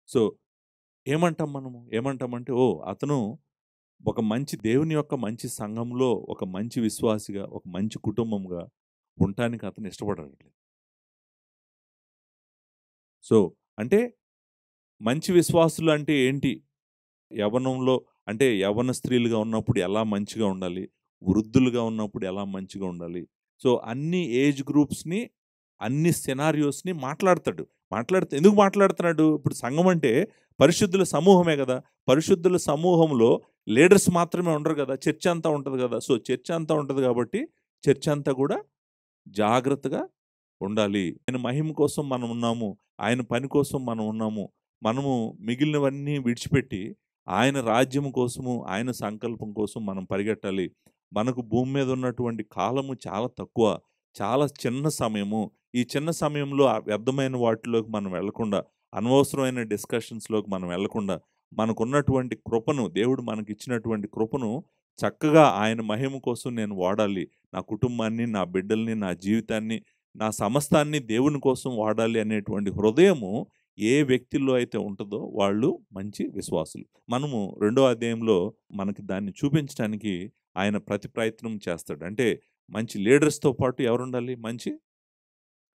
సో, ఏమంటాం మనము? ఏమంటామంటే, ఓహ్! అతను ఒక మంచి దేవుని యొక్క మంచి సంఘంలో ఒక మంచి విశ్వాసిగా, ఒక మంచి కుటుంబంగా ఉండటానికి అతను ఇష్టపడట్లేదు. సో, అంటే మంచి విశ్వాసులు అంటే ఏంటి? యవ్వనంలో అంటే యవ్వన స్త్రీలుగా ఉన్నప్పుడు ఎలా మంచిగా ఉండాలి? వృద్ధులుగా ఉన్నప్పుడు ఎలా మంచిగా ఉండాలి? సో, అన్ని ఏజ్ గ్రూప్స్‌ని, అన్ని సినారియోస్‌ని మాట్లాడతాడు. ఎందుకు మాట్లాడుతున్నాడు? ఇప్పుడు సంఘం అంటే పరిశుద్ధుల సమూహమే గదా! పరిశుద్ధుల సమూహంలో లీడర్స్ మాత్రమే ఉండరు గదా! చర్చ్ అంతా ఉంటది గదా! సో, చర్చ్ అంతా ఉంటది గాబట్టి, చర్చ్ అంతా గూడా జాగ్రత్తగా ఉండాలి. ఆయన మహిమ కోసం మనం ఉన్నాము. ఆయన పని కోసం మనం ఉన్నాము. మనము మిగిలినవన్నీ విడిచిపెట్టి, ఆయన రాజ్యం కోసము, ఆయన సంకల్పం కోసం మనం పరిగెట్టాలి. మనకు భూమి మీద ఉన్నటువంటి కాలము చాలా తక్కువ. చాలా చిన్న సమయము. ఈ చిన్న సమయంలో ఆ వ్యర్థమైన వాటిలోకి మనం వెళ్ళకుండా, అనవసరమైన డిస్కషన్స్‌లోకి మనం వెళ్ళకుండా, మనకున్నటువంటి కృపను, దేవుడు మనకిచ్చినటువంటి కృపను చక్కగా ఆయన మహిమ కోసం నేను వాడాలి. నా కుటుంబాన్ని, నా బిడ్డల్ని, నా జీవితాన్ని, నా సమస్తాన్ని దేవుని కోసం వాడాలి అనేటువంటి హృదయము ఏ వ్యక్తిలో అయితే ఉంటదో వాళ్ళు మంచి విశ్వాసులు. మనము 2వ అధ్యాయంలో మనకి దాన్ని చూపించడానికి ఆయన ప్రతి ప్రయత్నం చేస్తాడు. అంటే మంచి లీడర్స్‌తో పాటు ఎవరుండాలి? మంచి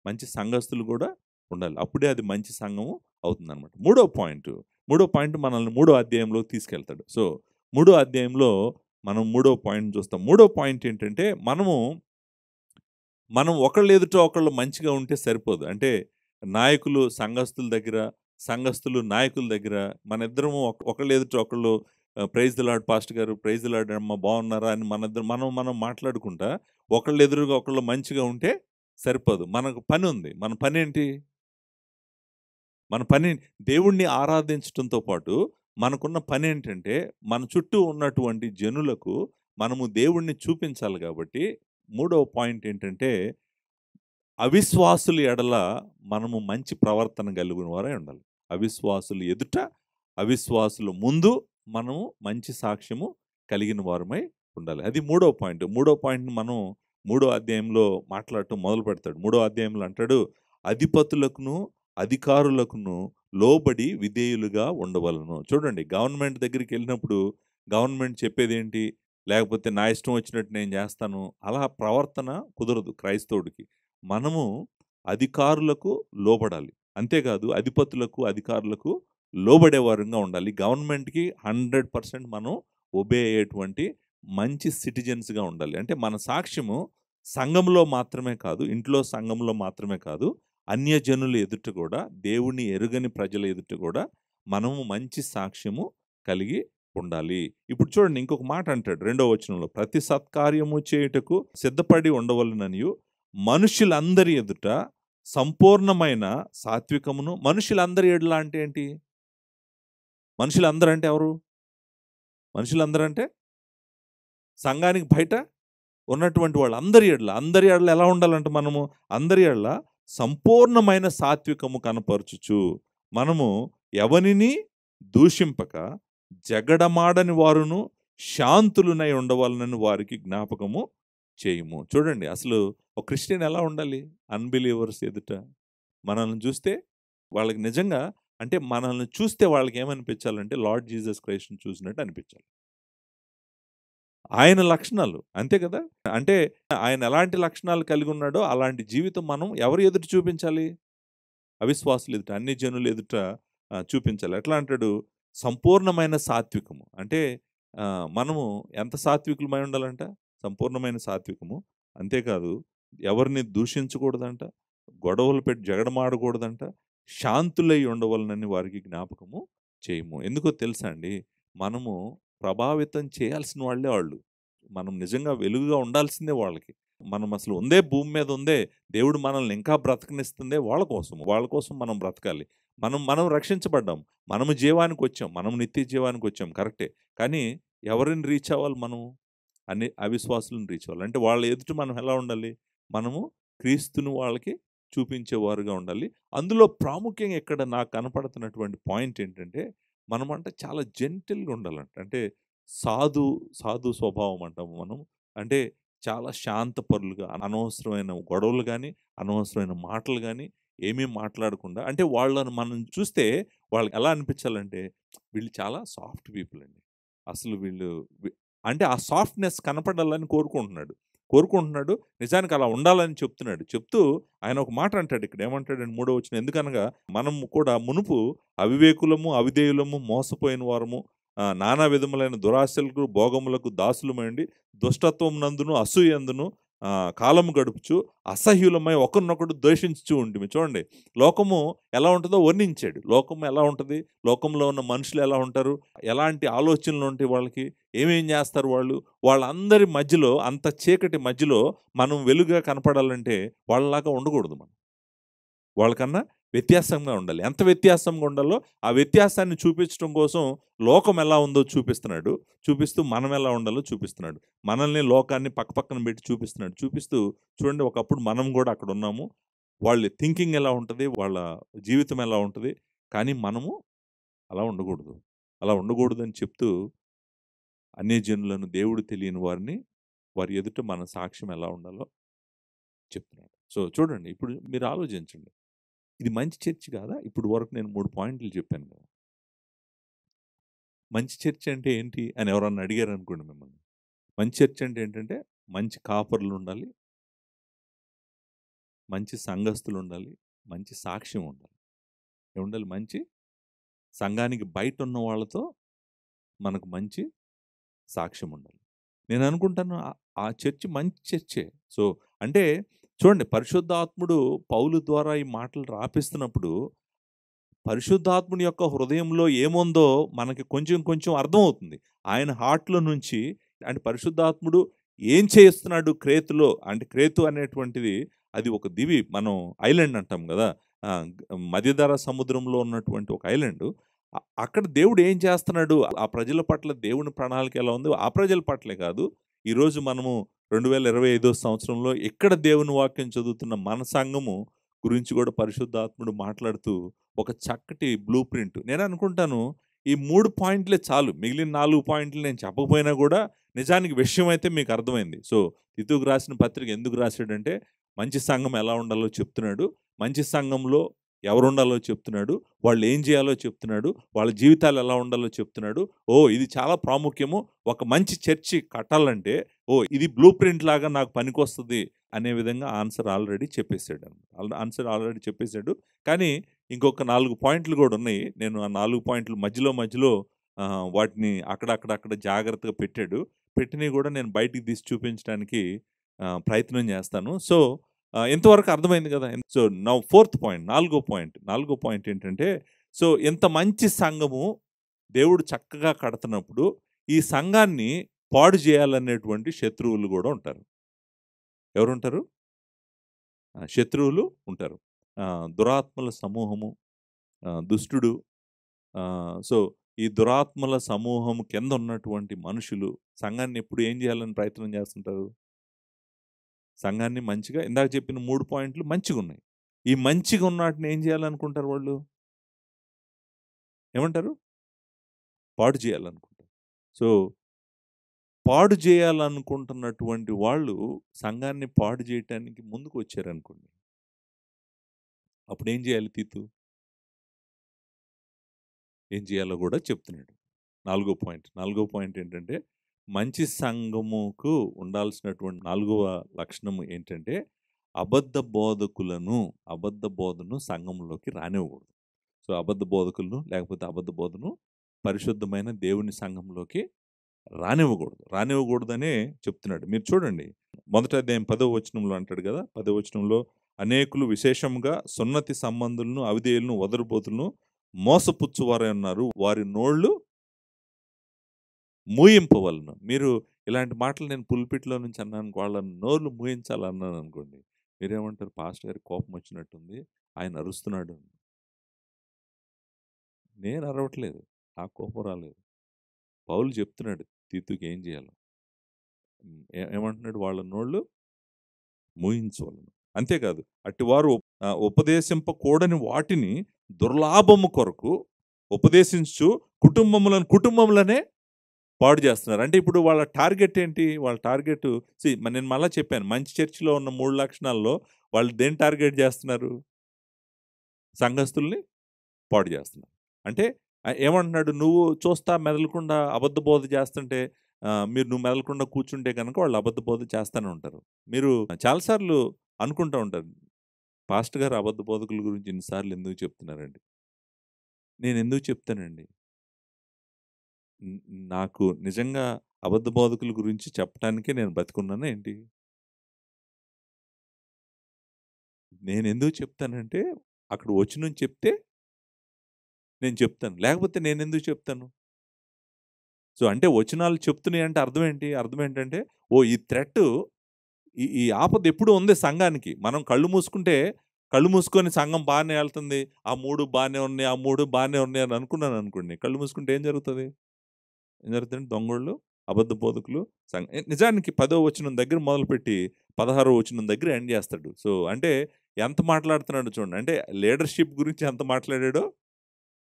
మంచి సంఘస్థులు గూడా ఉండాలి. అప్పుడే అది మంచి సంఘము అవుతుందనమాట. మూడో పాయింట్ మనల్ని మూడో అధ్యాయంలోకి తీసుకెళ్తాడు. సో, మూడో అధ్యాయంలో మనం మూడో పాయింట్ చూస్తాం. మూడో పాయింట్ ఏంటంటే, మనం ఒకళ్ళ ఎదుట ఒకళ్ళు మంచిగా ఉంటే సరిపోదు. అంటే నాయకులు సంఘస్థుల దగ్గర, సంఘస్థులు నాయకుల దగ్గర మనిద్దరము ఒకళ్ళ ఎదుట ఒకళ్ళు ప్రైజ్ ది లార్డ్ పాస్టర్ గారు, ప్రైజ్ ది లార్డ్ అమ్మ బాగున్నారా అని మనం మాట్లాడుకుంటా ఒకళ్ళ ఎదురుగా ఒకళ్ళు మంచిగా ఉంటే సరిపోదు. మనకు పని ఉంది. మన పనేంటి? మన పని దేవుణ్ణి ఆరాధించటంతో పాటు మనకున్న పనేంటంటే, మన చుట్టూ ఉన్నటువంటి జనులకు మనము దేవుణ్ణి చూపించాలి గాబట్టి, మూడవ పాయింట్ ఏంటంటే, అవిశ్వాసుల ఎడల మనము మంచి ప్రవర్తన కలిగిన వారై ఉండాలి. అవిశ్వాసులు ఎదుట, అవిశ్వాసుల ముందు మనము మంచి సాక్ష్యము కలిగిన వారమై ఉండాలి. అది మూడో పాయింట్. మూడో పాయింట్‌ని మనం మూడో అధ్యాయంలో మాట్లాడటం మొదలుపెడతాడు. మూడో అధ్యాయంలో అంటాడు, అధిపతులకును, అధికారులకును లోబడి విధేయులుగా ఉండవలెను. చూడండి, గవర్నమెంట్ దగ్గరికెళ్ళినప్పుడు గవర్నమెంట్ చెప్పేదేంటి? లేకపోతే నా ఇష్టం వచ్చినట్టు నేను చేస్తాను. అలా ప్రవర్తన కుదరదు క్రైస్తవుడికి. మనము అధికారులకు లోబడాలి. అంతేకాదు అధికారులకు లోబడే వారంగా ఉండాలి. గవర్నమెంట్‌కి 100% మనం ఒబే అయ్యేటువంటి మంచి సిటిజన్స్‌గా ఉండాలి. అంటే మన సాక్ష్యము సంఘంలో మాత్రమే కాదు, ఇంట్లో సంఘంలో మాత్రమే కాదు, అన్యజనుల ఎదుట కూడా, దేవుని ఎరుగని ప్రజల ఎదుట కూడా మనము మంచి సాక్ష్యము కలిగి ఉండాలి. ఇప్పుడు చూడండి, ఇంకొక మాట అంటాడు 2వ వచనంలో, ప్రతి సత్కార్యము చేయుటకు సిద్ధపడి ఉండవలెననియు మనుషులందరి ఎదుట సంపూర్ణమైన సాత్వికమును మనుషులందరి ఎడల అంటే ఏంటి? మనుషులందరూ అంటే ఎవరు? మనుషులందరూ అంటే సంఘానికి బయట ఉన్నటువంటి వాళ్ళు అందరి ఎడల ఎలా ఉండాలంటే మనము అందరి ఎడల సంపూర్ణమైన సాత్వికము కనపరచుచు మనము ఎవనిని దూషింపక జగడమాడని వారును శాంతులునై ఉండవాలని వారికి జ్ఞాపకము చేయము. చూడండి, అసలు ఒక క్రిస్టియన్ ఎలా ఉండాలి? అన్బిలీవర్స్ ఎదుట మనల్ని చూస్తే వాళ్ళకి నిజంగా అంటే మనల్ని చూస్తే వాళ్ళకి ఏమనిపించాలంటే లార్డ్ జీసస్ క్రైస్ట్ని చూసినట్టు అనిపించాలి. ఆయన లక్షణాలు అంతే కదా. అంటే ఆయన ఎలాంటి లక్షణాలు కలిగి ఉన్నాడో అలాంటి జీవితం మనం ఎవరు ఎదుట చూపించాలి? అవిశ్వాసులు ఎదుట, అన్ని జనులు ఎదుట చూపించాలి. ఎట్లా అంటాడు? సంపూర్ణమైన సాత్వికము అంటే మనము ఎంత సాత్వికులమై ఉండాలంట? సంపూర్ణమైన సాత్వికము. అంతేకాదు ఎవరిని దూషించకూడదంట, గొడవలు పెట్టి జగడమాడకూడదంట, శాంతులై ఉండవలనని వారికి జ్ఞాపకము చేయము. ఎందుకో తెలుసా అండి, మనము ప్రభావితం చేయాల్సిన వాళ్ళే వాళ్ళు. మనం నిజంగా వెలుగుగా ఉండాల్సిందే వాళ్ళకి. మనం అసలు ఉందే భూమి మీద ఉందే, దేవుడు మనల్ని ఇంకా బ్రతకనిస్తుందే వాళ్ళ కోసం మనం బ్రతకాలి. మనం రక్షించబడ్డాం, మనము జీవానికి వచ్చాం, మనం నిత్య జీవానికి వచ్చాం కరెక్టే. కానీ ఎవరిని రీచ్ అవ్వాలి మనం? అన్ని అవిశ్వాసులను రీచ్ అవ్వాలి. అంటే వాళ్ళ ఎదుట మనం ఎలా ఉండాలి? మనము క్రీస్తును వాళ్ళకి చూపించేవారుగా ఉండాలి. అందులో ప్రాముఖ్యంగా ఇక్కడ నాకు కనపడుతున్నటువంటి పాయింట్ ఏంటంటే, మనమంటే చాలా జెంటిల్‌గా ఉండాలంట. అంటే సాధు స్వభావం అంటాము మనం. అంటే చాలా శాంతపరులుగా, అనవసరమైన గొడవలు గానీ, అనవసరమైన మాటలు గానీ ఏమీ మాట్లాడకుండా, అంటే వాళ్ళని మనం చూస్తే వాళ్ళకి ఎలా అనిపించాలంటే వీళ్ళు చాలా సాఫ్ట్ పీపుల్ అండి. అసలు వీళ్ళు అంటే ఆ సాఫ్ట్‌నెస్ కనపడాలని కోరుకుంటున్నాడు. నిజానికి అలా ఉండాలని చెప్తున్నాడు. చెప్తూ ఆయన ఒక మాట అంటాడు ఇక్కడ. ఏమంటాడంటే 3వ వచనం, ఎందుకనగా మనము కూడా మునుపు అవివేకులము, అవిధేయులము, మోసపోయిన వారము, నానా విధములైన దురాశలకు, భోగములకు దాసులమైండి దుష్టత్వం నందును, అసూయందును కాలము గడుపుచు అసహ్యులమై ఒకరినొకడు ద్వేషించుచూ ఉంటిమి. చూడండి, లోకము ఎలా ఉంటుందో వర్ణించాడు. లోకం ఎలా ఉంటుంది, లోకంలో ఉన్న మనుషులు ఎలా ఉంటారు, ఎలాంటి ఆలోచనలు ఉంటాయి వాళ్ళకి, ఏమేం చేస్తారు వాళ్ళు, వాళ్ళందరి మధ్యలో, అంత చీకటి మధ్యలో మనం వెలుగుగా కనపడాలంటే వాళ్ళలాగా ఉండకూడదు. మనం వాళ్ళకన్నా వ్యత్యాసంగా ఉండాలి. ఎంత వ్యత్యాసంగా ఉండాలో ఆ వ్యత్యాసాన్ని చూపించడం కోసం లోకం ఎలా ఉందో చూపిస్తున్నాడు. చూపిస్తూ మనం ఎలా ఉండాలో చూపిస్తున్నాడు. మనల్ని, లోకాన్ని పక్కపక్కన పెట్టి చూపిస్తున్నాడు. చూపిస్తూ చూడండి, ఒకప్పుడు మనం కూడా అక్కడ ఉన్నాము. వాళ్ళ థింకింగ్ ఎలా ఉంటది, వాళ్ళ జీవితం ఎలా ఉంటది. కానీ మనము అలా ఉండకూడదు. అలా ఉండకూడదని చెప్తూ అన్యజనులను, దేవుడు తెలియని వారిని, వారి ఎదుట మన సాక్ష్యం ఎలా ఉండాలో చెప్తున్నాడు. సో చూడండి, ఇప్పుడు మీరు ఆలోచించండి. ఇది మంచి చర్చ్ కాదా? ఇప్పుడు వరకు నేను 3 పాయింట్లు చెప్పాను కదా. మంచి చర్చ్ అంటే ఏంటి అని ఎవరన్నా అడిగారనుకోండి మిమ్మల్ని. మంచి చర్చ్ అంటే ఏంటంటే మంచి కాపరులు ఉండాలి, మంచి సంఘస్థులు ఉండాలి, మంచి సాక్ష్యం ఉండాలి. ఏముండాలి? మంచి సంఘానికి బయట ఉన్న వాళ్ళతో మనకు మంచి సాక్ష్యం ఉండాలి. నేను అనుకుంటాను ఆ చర్చ్ మంచి చర్చే. సో అంటే చూడండి, పరిశుద్ధాత్ముడు పౌలు ద్వారా ఈ మాటలు రాపిస్తున్నప్పుడు పరిశుద్ధాత్ముని యొక్క హృదయంలో ఏముందో మనకి కొంచెం కొంచెం అర్థమవుతుంది. ఆయన హార్ట్‌లో నుంచి, అంటే పరిశుద్ధాత్ముడు ఏం చేస్తున్నాడు క్రేతులో, అంటే క్రేతు అనేటువంటిది అది ఒక దివి, మనం ఐలాండ్ అంటాం గదా. మధ్యధరా సముద్రంలో ఉన్నటువంటి ఒక ఐలాండు. అక్కడ దేవుడు ఏం చేస్తున్నాడు, ఆ ప్రజల పట్ల దేవుని ప్రణాళిక ఎలా ఉందో ఆ ప్రజల పట్లే కాదు, ఈరోజు మనము 2025 సంవత్సరంలో ఇక్కడ దేవుని వాక్యం చదువుతున్న మన సంఘము గురించి కూడా పరిశుద్ధాత్ముడు మాట్లాడుతూ ఒక చక్కటి బ్లూ ప్రింట్. నేను అనుకుంటాను ఈ 3 పాయింట్లే చాలు. మిగిలిన 4 పాయింట్లు నేను చెప్పకపోయినా కూడా నిజానికి విషయం అయితే మీకు అర్థమైంది. సో తితుకు రాసిన పత్రిక ఎందుకు రాశాడంటే మంచి సంఘం ఎలా ఉండాలో చెప్తున్నాడు. మంచి సంఘంలో ఎవరు ఉండాలో చెప్తున్నాడు. వాళ్ళు ఏం చేయాలో చెప్తున్నాడు. వాళ్ళ జీవితాలు ఎలా ఉండాలో చెప్తున్నాడు. ఇది చాలా ప్రాముఖ్యము. ఒక మంచి చర్చి కట్టాలంటే ఇది బ్లూ ప్రింట్ లాగా నాకు పనికొస్తది అనే విధంగా ఆన్సర్ ఆల్రెడీ చెప్పేసాడు. ఆల్రెడీ చెప్పేసాడు. కానీ ఇంకొక 4 పాయింట్లు కూడా ఉన్నాయి. నేను ఆ 4 పాయింట్లు మధ్యలో వాటిని అక్కడ జాగ్రత్తగా పెట్టినవి కూడా నేను బయటికి తీసి చూపించడానికి ప్రయత్నం చేస్తాను. సో ఎంతవరకు అర్థమైంది కదా. సో నౌ ఫోర్త్ పాయింట్, నాలుగో పాయింట్ ఏంటంటే, సో ఎంత మంచి సంఘము దేవుడు చక్కగా కడుతున్నప్పుడు ఈ సంఘాన్ని పాడు చేయాలనేటువంటి శత్రువులు కూడా ఉంటారు. ఎవరుంటారు? శత్రువులు ఉంటారు. దురాత్మల సమూహము, దుష్టుడు. సో, ఈ దురాత్మల సమూహం కింద ఉన్నటువంటి మనుషులు సంఘాన్ని ఎప్పుడు ఏం చేయాలని ప్రయత్నం చేస్తుంటారు? సంఘాన్ని మంచిగా, ఇందాక చెప్పిన 3 పాయింట్లు మంచిగున్నాయి. ఈ మంచిగా ఉన్న వాటిని ఏం చేయాలనుకుంటారు వాళ్ళు? ఏమంటారు? పాడు చేయాలనుకుంటారు. సో, పాడు చేయాలనుకుంటున్నటువంటి వాళ్ళు సంఘాన్ని పాడు చేయటానికి ముందుకు వచ్చారనుకోండి. అప్పుడేం చేయాలి తీతు? ఏం చేయాలో కూడా చెప్తున్నాడు. నాలుగో పాయింట్ ఏంటంటే, మంచి సంఘముకు ఉండాల్సినటువంటి 4వ లక్షణము ఏంటంటే, అబద్ధ బోధను సంఘంలోకి రానివ్వకూడదు. సో, అబద్ధ బోధకులను లేకపోతే అబద్ధ బోధను పరిశుద్ధమైన దేవుని సంఘంలోకి రానివ్వకూడదనే చెప్తున్నాడు. మీరు చూడండి, మొదటి అధ్యాయం 10వ వచనంలో అంటాడు కదా, 10వ వచనంలో, అనేకులు విశేషంగా సున్నతి సంబంధులను, అవిధేయులను, వదరుబోతులను మోసపుచ్చువారై ఉన్నారు, వారి నోళ్ళు మూయింపవలను. మీరు ఇలాంటి మాటలు నేను పుల్పిట్లో నుంచి అన్నాను, వాళ్ళ నోళ్ళు మూయించాలన్నాను అనుకోండి, మీరేమంటారు? పాస్టర్ గారికి కోపం వచ్చినట్టుంది, ఆయన అరుస్తున్నాడు. నేను అరవట్లేదు, నాకు కోపం రాలేదు. పౌలు చెప్తున్నాడు తీతుకి ఏం చేయాలో. ఏమంటున్నాడు? వాళ్ళ నోళ్ళు మూయించవలను. అంతేకాదు, అట్టివారు ఉపదేశింపకూడని వాటిని దుర్లాభము కొరకు ఉపదేశించు కుటుంబములనే పాడు చేస్తున్నారు. అంటే ఇప్పుడు వాళ్ళ టార్గెట్ ఏంటి? వాళ్ళ టార్గెట్, నేను మళ్ళీ చెప్పాను, మంచి చర్చిలో ఉన్న 3 లక్షణాల్లో వాళ్ళు దేన్ని టార్గెట్ చేస్తున్నారు? సంఘస్థుల్ని పాడు చేస్తున్నారు. అంటే ఏమంటున్నాడు? నువ్వు చూస్తా మెదలకుండా అబద్ధ బోధ చేస్తుంటే, నువ్వు మెదలకుండా కూర్చుంటే కనుక వాళ్ళు అబద్ధ బోధ చేస్తూనే ఉంటారు. మీరు చాలాసార్లు అనుకుంటూ ఉంటారు, పాస్టర్ గారు అబద్ధ బోధకుల గురించి ఇన్నిసార్లు ఎందుకు చెప్తున్నారండి? నేను ఎందుకు చెప్తానండి? నాకు నిజంగా అబద్ధ బోధకుల గురించి చెప్పడానికే నేను బతికున్నానా ఏంటి? నేను ఎందుకు చెప్తానంటే, అక్కడ వచ్చి నుంచి చెప్తే నేను చెప్తాను, లేకపోతే నేను ఎందుకు చెప్తాను? సో, అంటే వచనాలు చెప్తున్నాయి అంటే అర్థం ఏంటి? అర్థం ఏంటంటే, ఈ థ్రెట్, ఈ ఆపద ఎప్పుడూ ఉంది సంఘానికి. మనం కళ్ళు మూసుకొని సంఘం బాగానే వెళ్తుంది, ఆ 3 బాగానే ఉన్నాయి, ఆ 3 బాగానే ఉన్నాయి అని అనుకున్నాను అనుకోండి, కళ్ళు మూసుకుంటే ఏం జరుగుతుంది? ఏం జరుగుతుంది? దొంగోళ్ళు, అబద్ధ బోధకులు, నిజానికి 10వ వచనం దగ్గర మొదలుపెట్టి 16వ వచనం దగ్గర ఎండ్ చేస్తాడు. సో, అంటే ఎంత మాట్లాడుతున్నాడో చూడండి. అంటే లీడర్షిప్ గురించి ఎంత మాట్లాడాడో,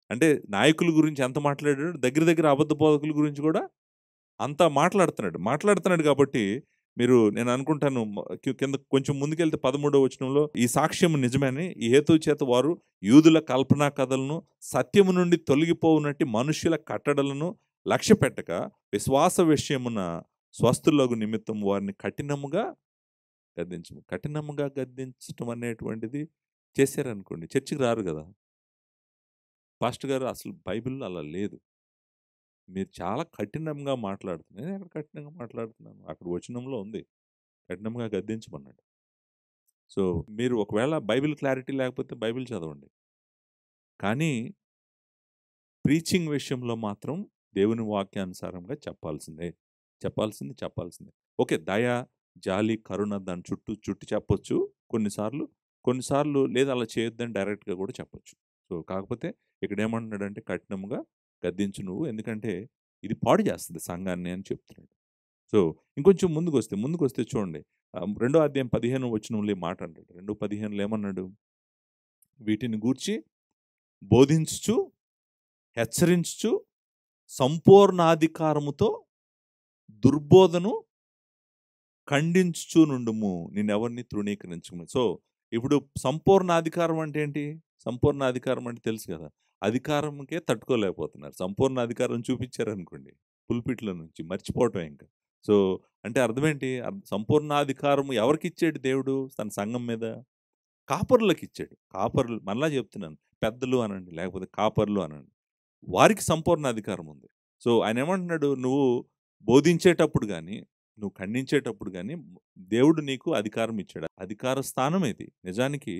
అంటే నాయకుల గురించి ఎంత మాట్లాడాడో, దగ్గర దగ్గర అబద్ధ బోధకుల గురించి కూడా అంత మాట్లాడుతున్నాడు కాబట్టి, నేను అనుకుంటాను, కింద కొంచెం ముందుకెళ్తే 13వ వచనంలో, ఈ సాక్ష్యం నిజమని ఈ హేతువు చేత వారు యూదుల కల్పనా కథలను, సత్యము నుండి తొలగిపోవునట్టి మనుష్యుల కట్టడలను లక్ష్య పెట్టక విశ్వాస విషయమున స్వస్థులగు నిమిత్తం వారిని కఠినముగా గద్దించటం అనేటువంటిది చేశారనుకోండి, చర్చికి రారు కదా. పాస్టర్ గారు, అసలు బైబిల్లో అలా లేదు, మీరు చాలా కఠినంగా మాట్లాడుతున్నారు. నేను ఎక్కడ కఠినంగా మాట్లాడుతున్నాను? అక్కడ వచనంలో ఉంది, కఠినంగా గద్దించమన్నాడు. సో, మీరు ఒకవేళ బైబిల్ క్లారిటీ లేకపోతే బైబిల్ చదవండి. కానీ ప్రీచింగ్ విషయంలో మాత్రం దేవుని వాక్యానుసారంగా చెప్పాల్సిందే. ఓకే, దయ, జాలి, కరుణ దాని చుట్టూ చెప్పొచ్చు కొన్నిసార్లు లేదు, అలా చేయొద్దని డైరెక్ట్గా కూడా చెప్పొచ్చు. సో, కాకపోతే ఇక్కడ ఏమంటున్నాడంటే, కఠినంగా గద్దించు నువ్వు, ఎందుకంటే ఇది పాడు చేస్తుంది సంఘాన్ని అని చెప్తున్నాడు. సో, ఇంకొంచెం ముందుకొస్తే చూడండి, 2వ అధ్యాయం 15వ వచనంలో ఈ మాట అంటాడు. 2:15లో ఏమన్నాడు? వీటిని గూర్చి బోధించుచు, హెచ్చరించుచు, సంపూర్ణాధికారముతో దుర్బోధను ఖండించుచు నుండుము, నిన్నెవరిని తృణీకరించుము. సో, ఇప్పుడు సంపూర్ణ అధికారం అంటే ఏంటి? సంపూర్ణ అధికారం అంటే తెలుసు కదా, అధికారంకే తట్టుకోలేకపోతున్నారు. సంపూర్ణ అధికారం చూపించారనుకోండి పుల్పిట్ల నుంచి, మర్చిపోవటం ఇంకా. సో, అంటే అర్థం ఏంటి? సంపూర్ణాధికారం ఎవరికి ఇచ్చాడు దేవుడు తన సంఘం మీద? కాపరులకు ఇచ్చాడు. కాపరులు, మళ్ళా చెప్తున్నాను, పెద్దలు అనండి లేకపోతే కాపరులు అనండి, వారికి సంపూర్ణ అధికారం ఉంది. సో, ఆయన ఏమంటున్నాడు? నువ్వు బోధించేటప్పుడు కానీ, నువ్వు ఖండించేటప్పుడు కానీ దేవుడు నీకు అధికారం ఇచ్చాడు. అధికార స్థానం ఇది. నిజానికి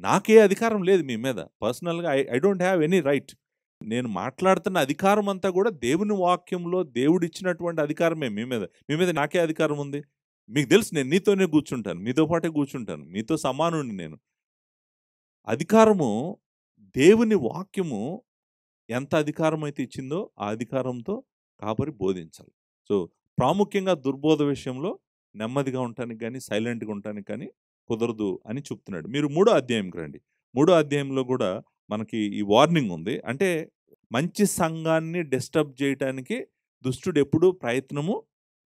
నాకే అధికారం లేదు మీ మీద. పర్సనల్గా I don't have any right. నేను మాట్లాడుతున్న అధికారం అంతా కూడా దేవుని వాక్యంలో దేవుడు ఇచ్చినటువంటి అధికారమే మీ మీద నాకే అధికారం ఉంది? మీకు తెలుసు, నేను నీతోనే కూర్చుంటాను, మీతో పాటే కూర్చుంటాను, మీతో సమానుడిని నేను. అధికారము దేవుని వాక్యము ఎంత అధికారం అయితే ఇచ్చిందో ఆ అధికారంతో కాపరి బోధించాలి. సో ప్రాముఖ్యంగా దుర్బోధ విషయంలో నెమ్మదిగా ఉండటానికి కానీ సైలెంట్గా ఉండటానికి కానీ కుదరదు అని చెప్తున్నాడు. మీరు 3వ అధ్యాయంకి రండి. 3వ అధ్యాయంలో కూడా మనకి ఈ వార్నింగ్ ఉంది. అంటే మంచి సంఘాన్ని డిస్టర్బ్ చేయటానికి దుష్టుడు ఎప్పుడూ ప్రయత్నము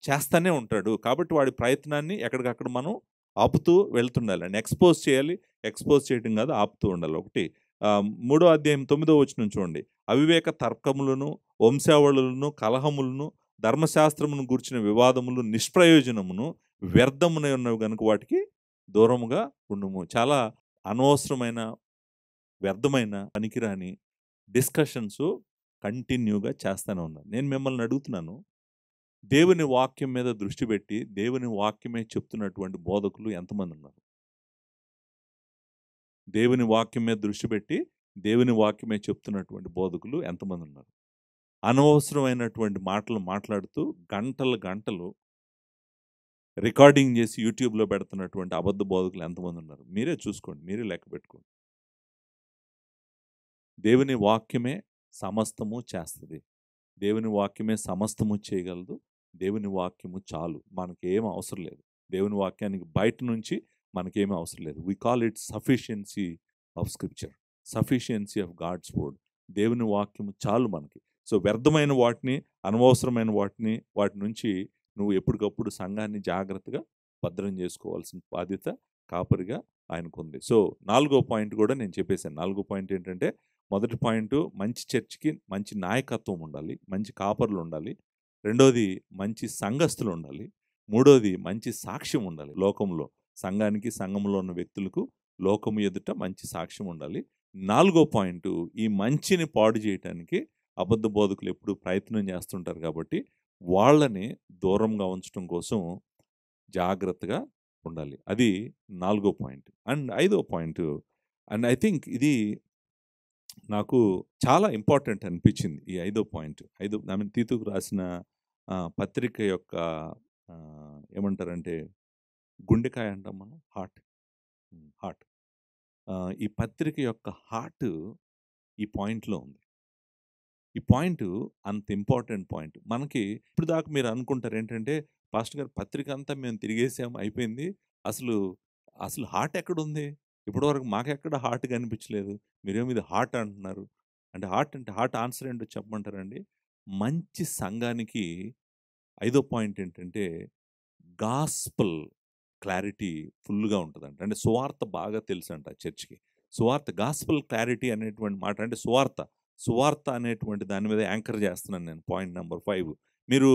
చేస్తూనే ఉంటాడు. కాబట్టి వాడి ప్రయత్నాన్ని ఎక్కడికక్కడ మనం ఆపుతూ వెళ్తుండాలండి. ఎక్స్పోజ్ చేయాలి. ఎక్స్పోజ్ చేయడం కాదు, ఆపుతూ ఉండాలి. ఒకటి 3వ అధ్యాయం 9వ వచనం చూడండి. అవివేక తర్కములను, వంశావళులను, కలహములను, ధర్మశాస్త్రమును గూర్చిన వివాదములు నిష్ప్రయోజనమును వ్యర్థమునై ఉన్నవి గనుక వాటికి దూరముగా ఉండుము. చాలా అనవసరమైన, వ్యర్థమైన, పనికిరాని డిస్కషన్స్ కంటిన్యూగా చేస్తూనే ఉన్నారు. నేను మిమ్మల్ని అడుగుతున్నాను, దేవుని వాక్యం మీద దృష్టి పెట్టి దేవుని వాక్యమే చెప్తున్నటువంటి బోధకులు ఎంతమంది ఉన్నారు? దేవుని వాక్యం మీద దృష్టి పెట్టి దేవుని వాక్యమే చెప్తున్నటువంటి బోధకులు ఎంతమంది ఉన్నారు? అనవసరమైనటువంటి మాటలు మాట్లాడుతూ గంటలు గంటలు రికార్డింగ్ చేసి యూట్యూబ్లో పెడుతున్నటువంటి అబద్ధ బోధకులు ఎంతమంది ఉన్నారు? మీరే చూసుకోండి, మీరే లెక్క పెట్టుకోండి. దేవుని వాక్యమే సమస్తము చేస్తుంది. దేవుని వాక్యమే సమస్తము చేయగలదు. దేవుని వాక్యము చాలు, మనకేం అవసరం లేదు. దేవుని వాక్యానికి బయట నుంచి మనకేమీ అవసరం లేదు. We call it sufficiency of scripture, sufficiency of God's word. దేవుని వాక్యము చాలు మనకి. సో వ్యర్థమైన వాటిని, అనవసరమైన వాటి నుంచి నువ్వు ఎప్పటికప్పుడు సంఘాన్ని జాగ్రత్తగా భద్రం చేసుకోవాల్సిన బాధ్యత కాపరిగా ఆయనకుంది. సో 4వ పాయింట్ కూడా నేను చెప్పేశాను. 4వ పాయింట్ ఏంటంటే, మొదటి పాయింట్ మంచి చర్చికి మంచి నాయకత్వం ఉండాలి, మంచి కాపర్లు ఉండాలి. రెండోది మంచి సంఘస్థులు ఉండాలి. మూడోది మంచి సాక్ష్యం ఉండాలి లోకంలో. సంఘానికి, సంఘంలో ఉన్న వ్యక్తులకు లోకము ఎదుట మంచి సాక్ష్యం ఉండాలి. 4వ పాయింట్, ఈ మంచిని పాడు చేయటానికి అబద్ధ బోధకులు ఎప్పుడు ప్రయత్నం చేస్తుంటారు. కాబట్టి వాళ్ళని దూరంగా ఉంచడం కోసం జాగ్రత్తగా ఉండాలి. అది 4వ పాయింట్. అండ్ 5వ పాయింట్, అండ్ ఐ థింక్ ఇది నాకు చాలా ఇంపార్టెంట్ అనిపించింది. ఈ 5వ పాయింట్, తీతుకు రాసిన పత్రిక యొక్క ఏమంటారంటే గుండెకాయ అంటాం మనం, హార్ట్. ఈ పత్రిక యొక్క హార్ట్ ఈ పాయింట్లో ఉంది. ఈ పాయింట్ అంత ఇంపార్టెంట్ పాయింట్. మనకి ఇప్పుడు దాకా మీరు అనుకుంటారు ఏంటంటే, పాస్టర్ గారు పత్రిక అంతా మేము తిరిగేసాం, అయిపోయింది, అసలు అసలు హార్ట్ ఎక్కడుంది? ఇప్పటివరకు మాకెక్కడ హార్ట్ కనిపించలేదు, మీరేమో ఇది హార్ట్ అంటున్నారు. అంటే హార్ట్ ఆన్సర్ ఏంటో చెప్పమంటారండి? మంచి సంఘానికి 5వ పాయింట్ ఏంటంటే, గాస్పల్ క్లారిటీ ఫుల్గా ఉంటుందంట. అంటే సువార్త బాగా తెలుసు అంట చర్చ్కి. సువార్త, గాస్పల్ క్లారిటీ అనేటువంటి మాట, అంటే సువార్త అనేటువంటి దాని మీద యాంకర్ చేస్తున్నాను నేను. Point number 5. మీరు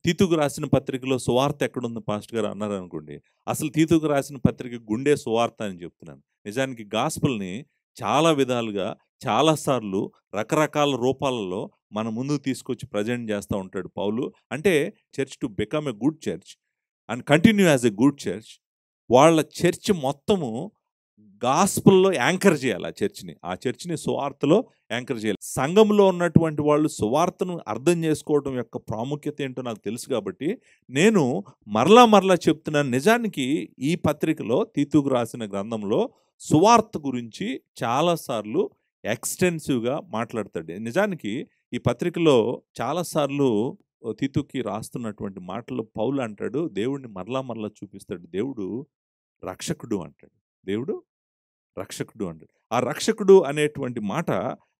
తీతుకు రాసిన పత్రికలో సువార్త ఎక్కడుంది పాస్టర్ గారు అన్నారు అనుకోండి, అసలు తీతుకు రాసిన పత్రిక గుండె సువార్త అని చెప్తున్నాను. నిజానికి గాస్పల్ని చాలా విధాలుగా, చాలాసార్లు, రకరకాల రూపాలలో మన ముందుకు తీసుకొచ్చి ప్రజెంట్ చేస్తూ ఉంటాడు పౌలు. అంటే church to become a good church and continue as a good church, వాళ్ళ చర్చ్ మొత్తము గాస్పుల్లో యాంకర్ చేయాలి. ఆ చర్చిని సువార్తలో యాంకర్ చేయాలి. సంఘంలో ఉన్నటువంటి వాళ్ళు సువార్తను అర్థం చేసుకోవడం యొక్క ప్రాముఖ్యత ఏంటో నాకు తెలుసు. కాబట్టి నేను మరలా చెప్తున్నాను. నిజానికి ఈ పత్రికలో, తీతుకు రాసిన గ్రంథంలో సువార్త గురించి చాలాసార్లు ఎక్స్టెన్సివ్గా మాట్లాడతాడు. నిజానికి ఈ పత్రికలో చాలాసార్లు తీతుకి రాస్తున్నటువంటి మాటలు పౌలు అంటాడు, దేవుడిని మరలా చూపిస్తాడు. దేవుడు రక్షకుడు అంటాడు. దేవుడు రక్షకుడు అంటాడు. ఆ రక్షకుడు అనేటువంటి మాట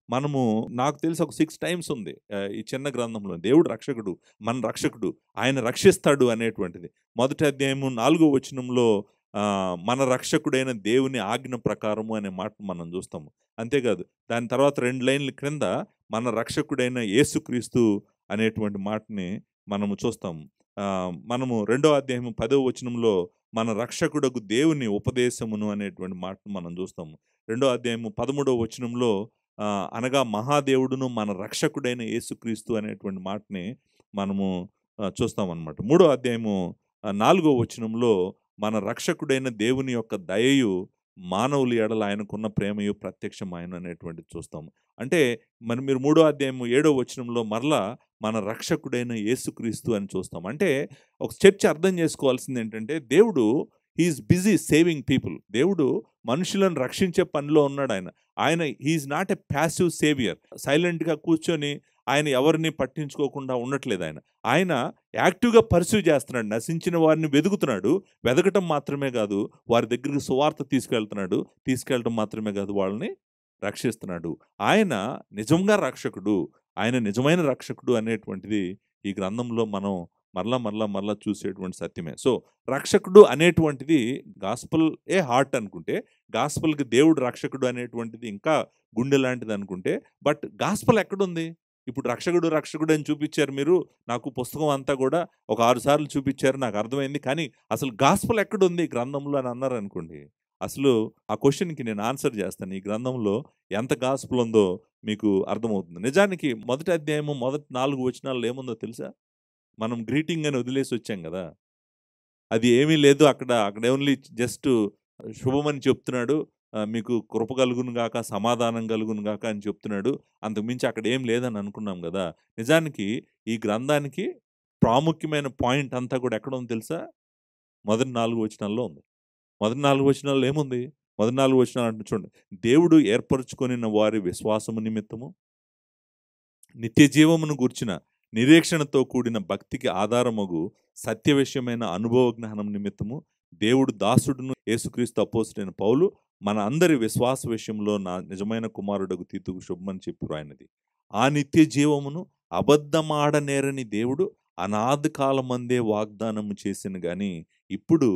మనము, నాకు తెలిసి ఒక 6 times ఉంది ఈ చిన్న గ్రంథంలో. దేవుడు రక్షకుడు, మన రక్షకుడు, ఆయన రక్షిస్తాడు అనేటువంటిది. మొదటి అధ్యాయము 4వ వచనంలో మన రక్షకుడైన దేవుని ఆజ్ఞ ప్రకారము అనే మాట మనం చూస్తాము. అంతేకాదు, దాని తర్వాత 2 లైన్ల క్రింద మన రక్షకుడైన యేసుక్రీస్తు అనేటువంటి మాటని మనము చూస్తాము. మనము 2వ అధ్యాయము 10వ వచనంలో మన రక్షకుడకు దేవుని ఉపదేశమును అనేటువంటి మాటను మనం చూస్తాము. 2వ అధ్యాయము 13వ వచనంలో అనగా మహాదేవుడును మన రక్షకుడైన యేసుక్రీస్తు అనేటువంటి మాటని మనము చూస్తామన్నమాట. 3వ అధ్యాయము 4వ వచనంలో మన రక్షకుడైన దేవుని యొక్క దయయు మానవుల ఎడల ఆయనకున్న ప్రేమయు ప్రత్యక్షమైన అనేటువంటిది చూస్తాము. అంటే మీరు 3వ అధ్యాయము 7వ వచనంలో మరలా మన రక్షకుడైన యేసుక్రీస్తు అని చూస్తాం. అంటే ఒక చర్చ్ అర్థం చేసుకోవాల్సింది ఏంటంటే, దేవుడు హీఈస్ బిజీ సేవింగ్ పీపుల్. దేవుడు మనుషులను రక్షించే పనిలో ఉన్నాడు ఆయన. ఆయన he is not a passive saviour. సైలెంట్గా కూర్చొని ఆయన ఎవరిని పట్టించుకోకుండా ఉండట్లేదు. ఆయన ఆయన యాక్టివ్గా పర్సూ చేస్తున్నాడు. నశించిన వారిని వెతుకుతున్నాడు. వెతకటం మాత్రమే కాదు, వారి దగ్గరికి సువార్త తీసుకెళ్తున్నాడు. తీసుకెళ్ళటం మాత్రమే కాదు, వాళ్ళని రక్షిస్తున్నాడు. ఆయన నిజంగా రక్షకుడు, ఆయన నిజమైన రక్షకుడు అనేటువంటిది ఈ గ్రంథంలో మనం మరలా చూసేటువంటి సత్యమే. సో రక్షకుడు అనేటువంటిది గాస్పల్ ఏ హార్ట్ అనుకుంటే, గాస్పల్కి దేవుడు రక్షకుడు అనేటువంటిది ఇంకా గుండె లాంటిది అనుకుంటే, బట్ గాస్పల్ ఎక్కడుంది? ఇప్పుడు రక్షకుడు అని చూపించారు మీరు, నాకు పుస్తకం అంతా కూడా ఒక 6 సార్లు చూపించారు, నాకు అర్థమైంది, కానీ అసలు గాస్పల్ ఎక్కడుంది గ్రంథంలో అని అన్నారు అనుకోండి, అసలు ఆ క్వశ్చన్కి నేను ఆన్సర్ చేస్తాను. ఈ గ్రంథంలో ఎంత గాస్పల్ ఉందో మీకు అర్థమవుతుంది. నిజానికి మొదటి అధ్యాయము మొదటి 4 వచనాల్లో ఏముందో తెలుసా? మనం గ్రీటింగ్ అని వదిలేసి వచ్చాం కదా, అది ఏమీ లేదు అక్కడ. ఓన్లీ జస్ట్ శుభమని చెప్తున్నాడు, మీకు కృప కలుగును గాక, సమాధానం కలుగును గాక అని చెప్తున్నాడు. అంతకుమించి అక్కడ ఏం లేదని అనుకున్నాం కదా. నిజానికి ఈ గ్రంథానికి ప్రాముఖ్యమైన పాయింట్ అంతా కూడా ఎక్కడ ఉంది తెలుసా? మొదటి 4 వచనాల్లో ఉంది. మొదటి 4 వచనాల్లో ఏముంది? మొదటి 4 వచనాలు అంటే చూడండి, దేవుడు ఏర్పరచుకొనిన వారి విశ్వాసము నిమిత్తము నిత్య జీవమును గూర్చిన నిరీక్షణతో కూడిన భక్తికి ఆధారమగు సత్య విషయమైన అనుభవ జ్ఞానం నిమిత్తము దేవుడు దాసుడును యేసుక్రీస్తు అపోస్తుడైన పౌలు మన అందరి విశ్వాస విషయంలో నా నిజమైన కుమారుడకు తీతుకు శుభమని చెప్పు రాయినది. ఆ నిత్య జీవమును అబద్ధమాడనేరని దేవుడు అనాది కాలమందే వాగ్దానము చేసిన గాని ఇప్పుడు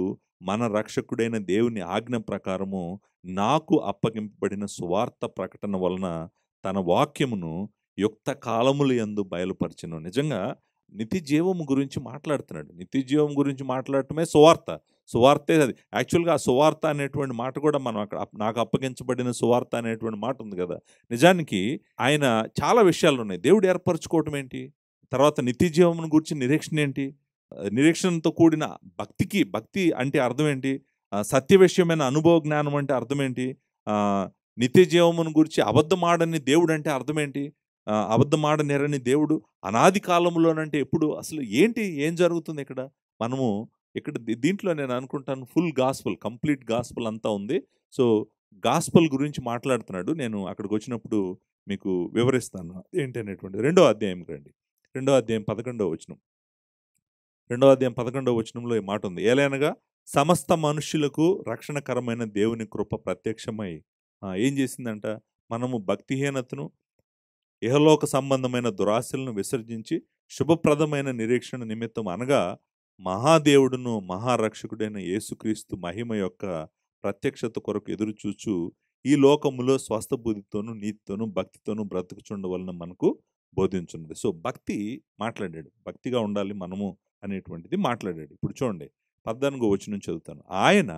మన రక్షకుడైన దేవుని ఆజ్ఞ ప్రకారము నాకు అప్పగింపబడిన సువార్త ప్రకటన వలన తన వాక్యమును యుక్త కాలములు యందు బయలుపరచెను. నిజంగా నిత్య జీవము గురించి మాట్లాడుతున్నాడు. నిత్య జీవం గురించి మాట్లాడటమే సువార్త. సువార్తే అది. యాక్చువల్గా ఆ సువార్త అనేటువంటి మాట కూడా మనం అక్కడ నాకు అప్పగించబడిన సువార్త అనేటువంటి మాట ఉంది కదా. నిజానికి ఆయన చాలా విషయాలు ఉన్నాయి. దేవుడు ఏర్పరచుకోవటం ఏంటి, తర్వాత నిత్య జీవమును గురించి నిరీక్షణ ఏంటి, నిరీక్షణతో కూడిన భక్తి అంటే అర్థం ఏంటి, సత్య విషయమైన అనుభవ జ్ఞానం అంటే అర్థం ఏంటి, నిత్య జీవమును గురించి అబద్ధమాడని దేవుడు అంటే అర్థం ఏంటి, అబద్ధమాడనేరని దేవుడు అనాది కాలంలోనంటే ఎప్పుడు, అసలు ఏంటి, ఏం జరుగుతుంది ఇక్కడ? మనము ఇక్కడ దీంట్లో నేను అనుకుంటాను ఫుల్ గాస్పల్, కంప్లీట్ గాస్పల్ అంతా ఉంది. సో గాస్పల్ గురించి మాట్లాడుతున్నాడు. నేను అక్కడికి వచ్చినప్పుడు మీకు వివరిస్తాను ఏంటి అనేటువంటి. 2వ అధ్యాయంకి రండి. 2వ అధ్యాయం 11వ వచనం. 2వ అధ్యాయం 11వ వచనంలో ఈ మాట ఉంది, ఏలైనగా సమస్త మనుష్యులకు రక్షణకరమైన దేవుని కృప ప్రత్యక్షమై ఏం చేసిందంట, మనము భక్తిహీనతను ఇహలోక సంబంధమైన దురాశలను విసర్జించి శుభప్రదమైన నిరీక్షణ నిమిత్తం అనగా మహాదేవుడును మహారక్షకుడైన యేసుక్రీస్తు మహిమ యొక్క ప్రత్యక్షత కొరకు ఎదురుచూచు ఈ లోకములో స్వస్థ బుద్ధితోనూ నీతితోనూ భక్తితోనూ బ్రతుకుచుండవలన మనకు బోధించున్నది. సో భక్తి మాట్లాడాడు, భక్తిగా ఉండాలి మనము అనేటువంటిది మాట్లాడాడు. ఇప్పుడు చూడండి 14వ వచనం చదువుతాను. ఆయన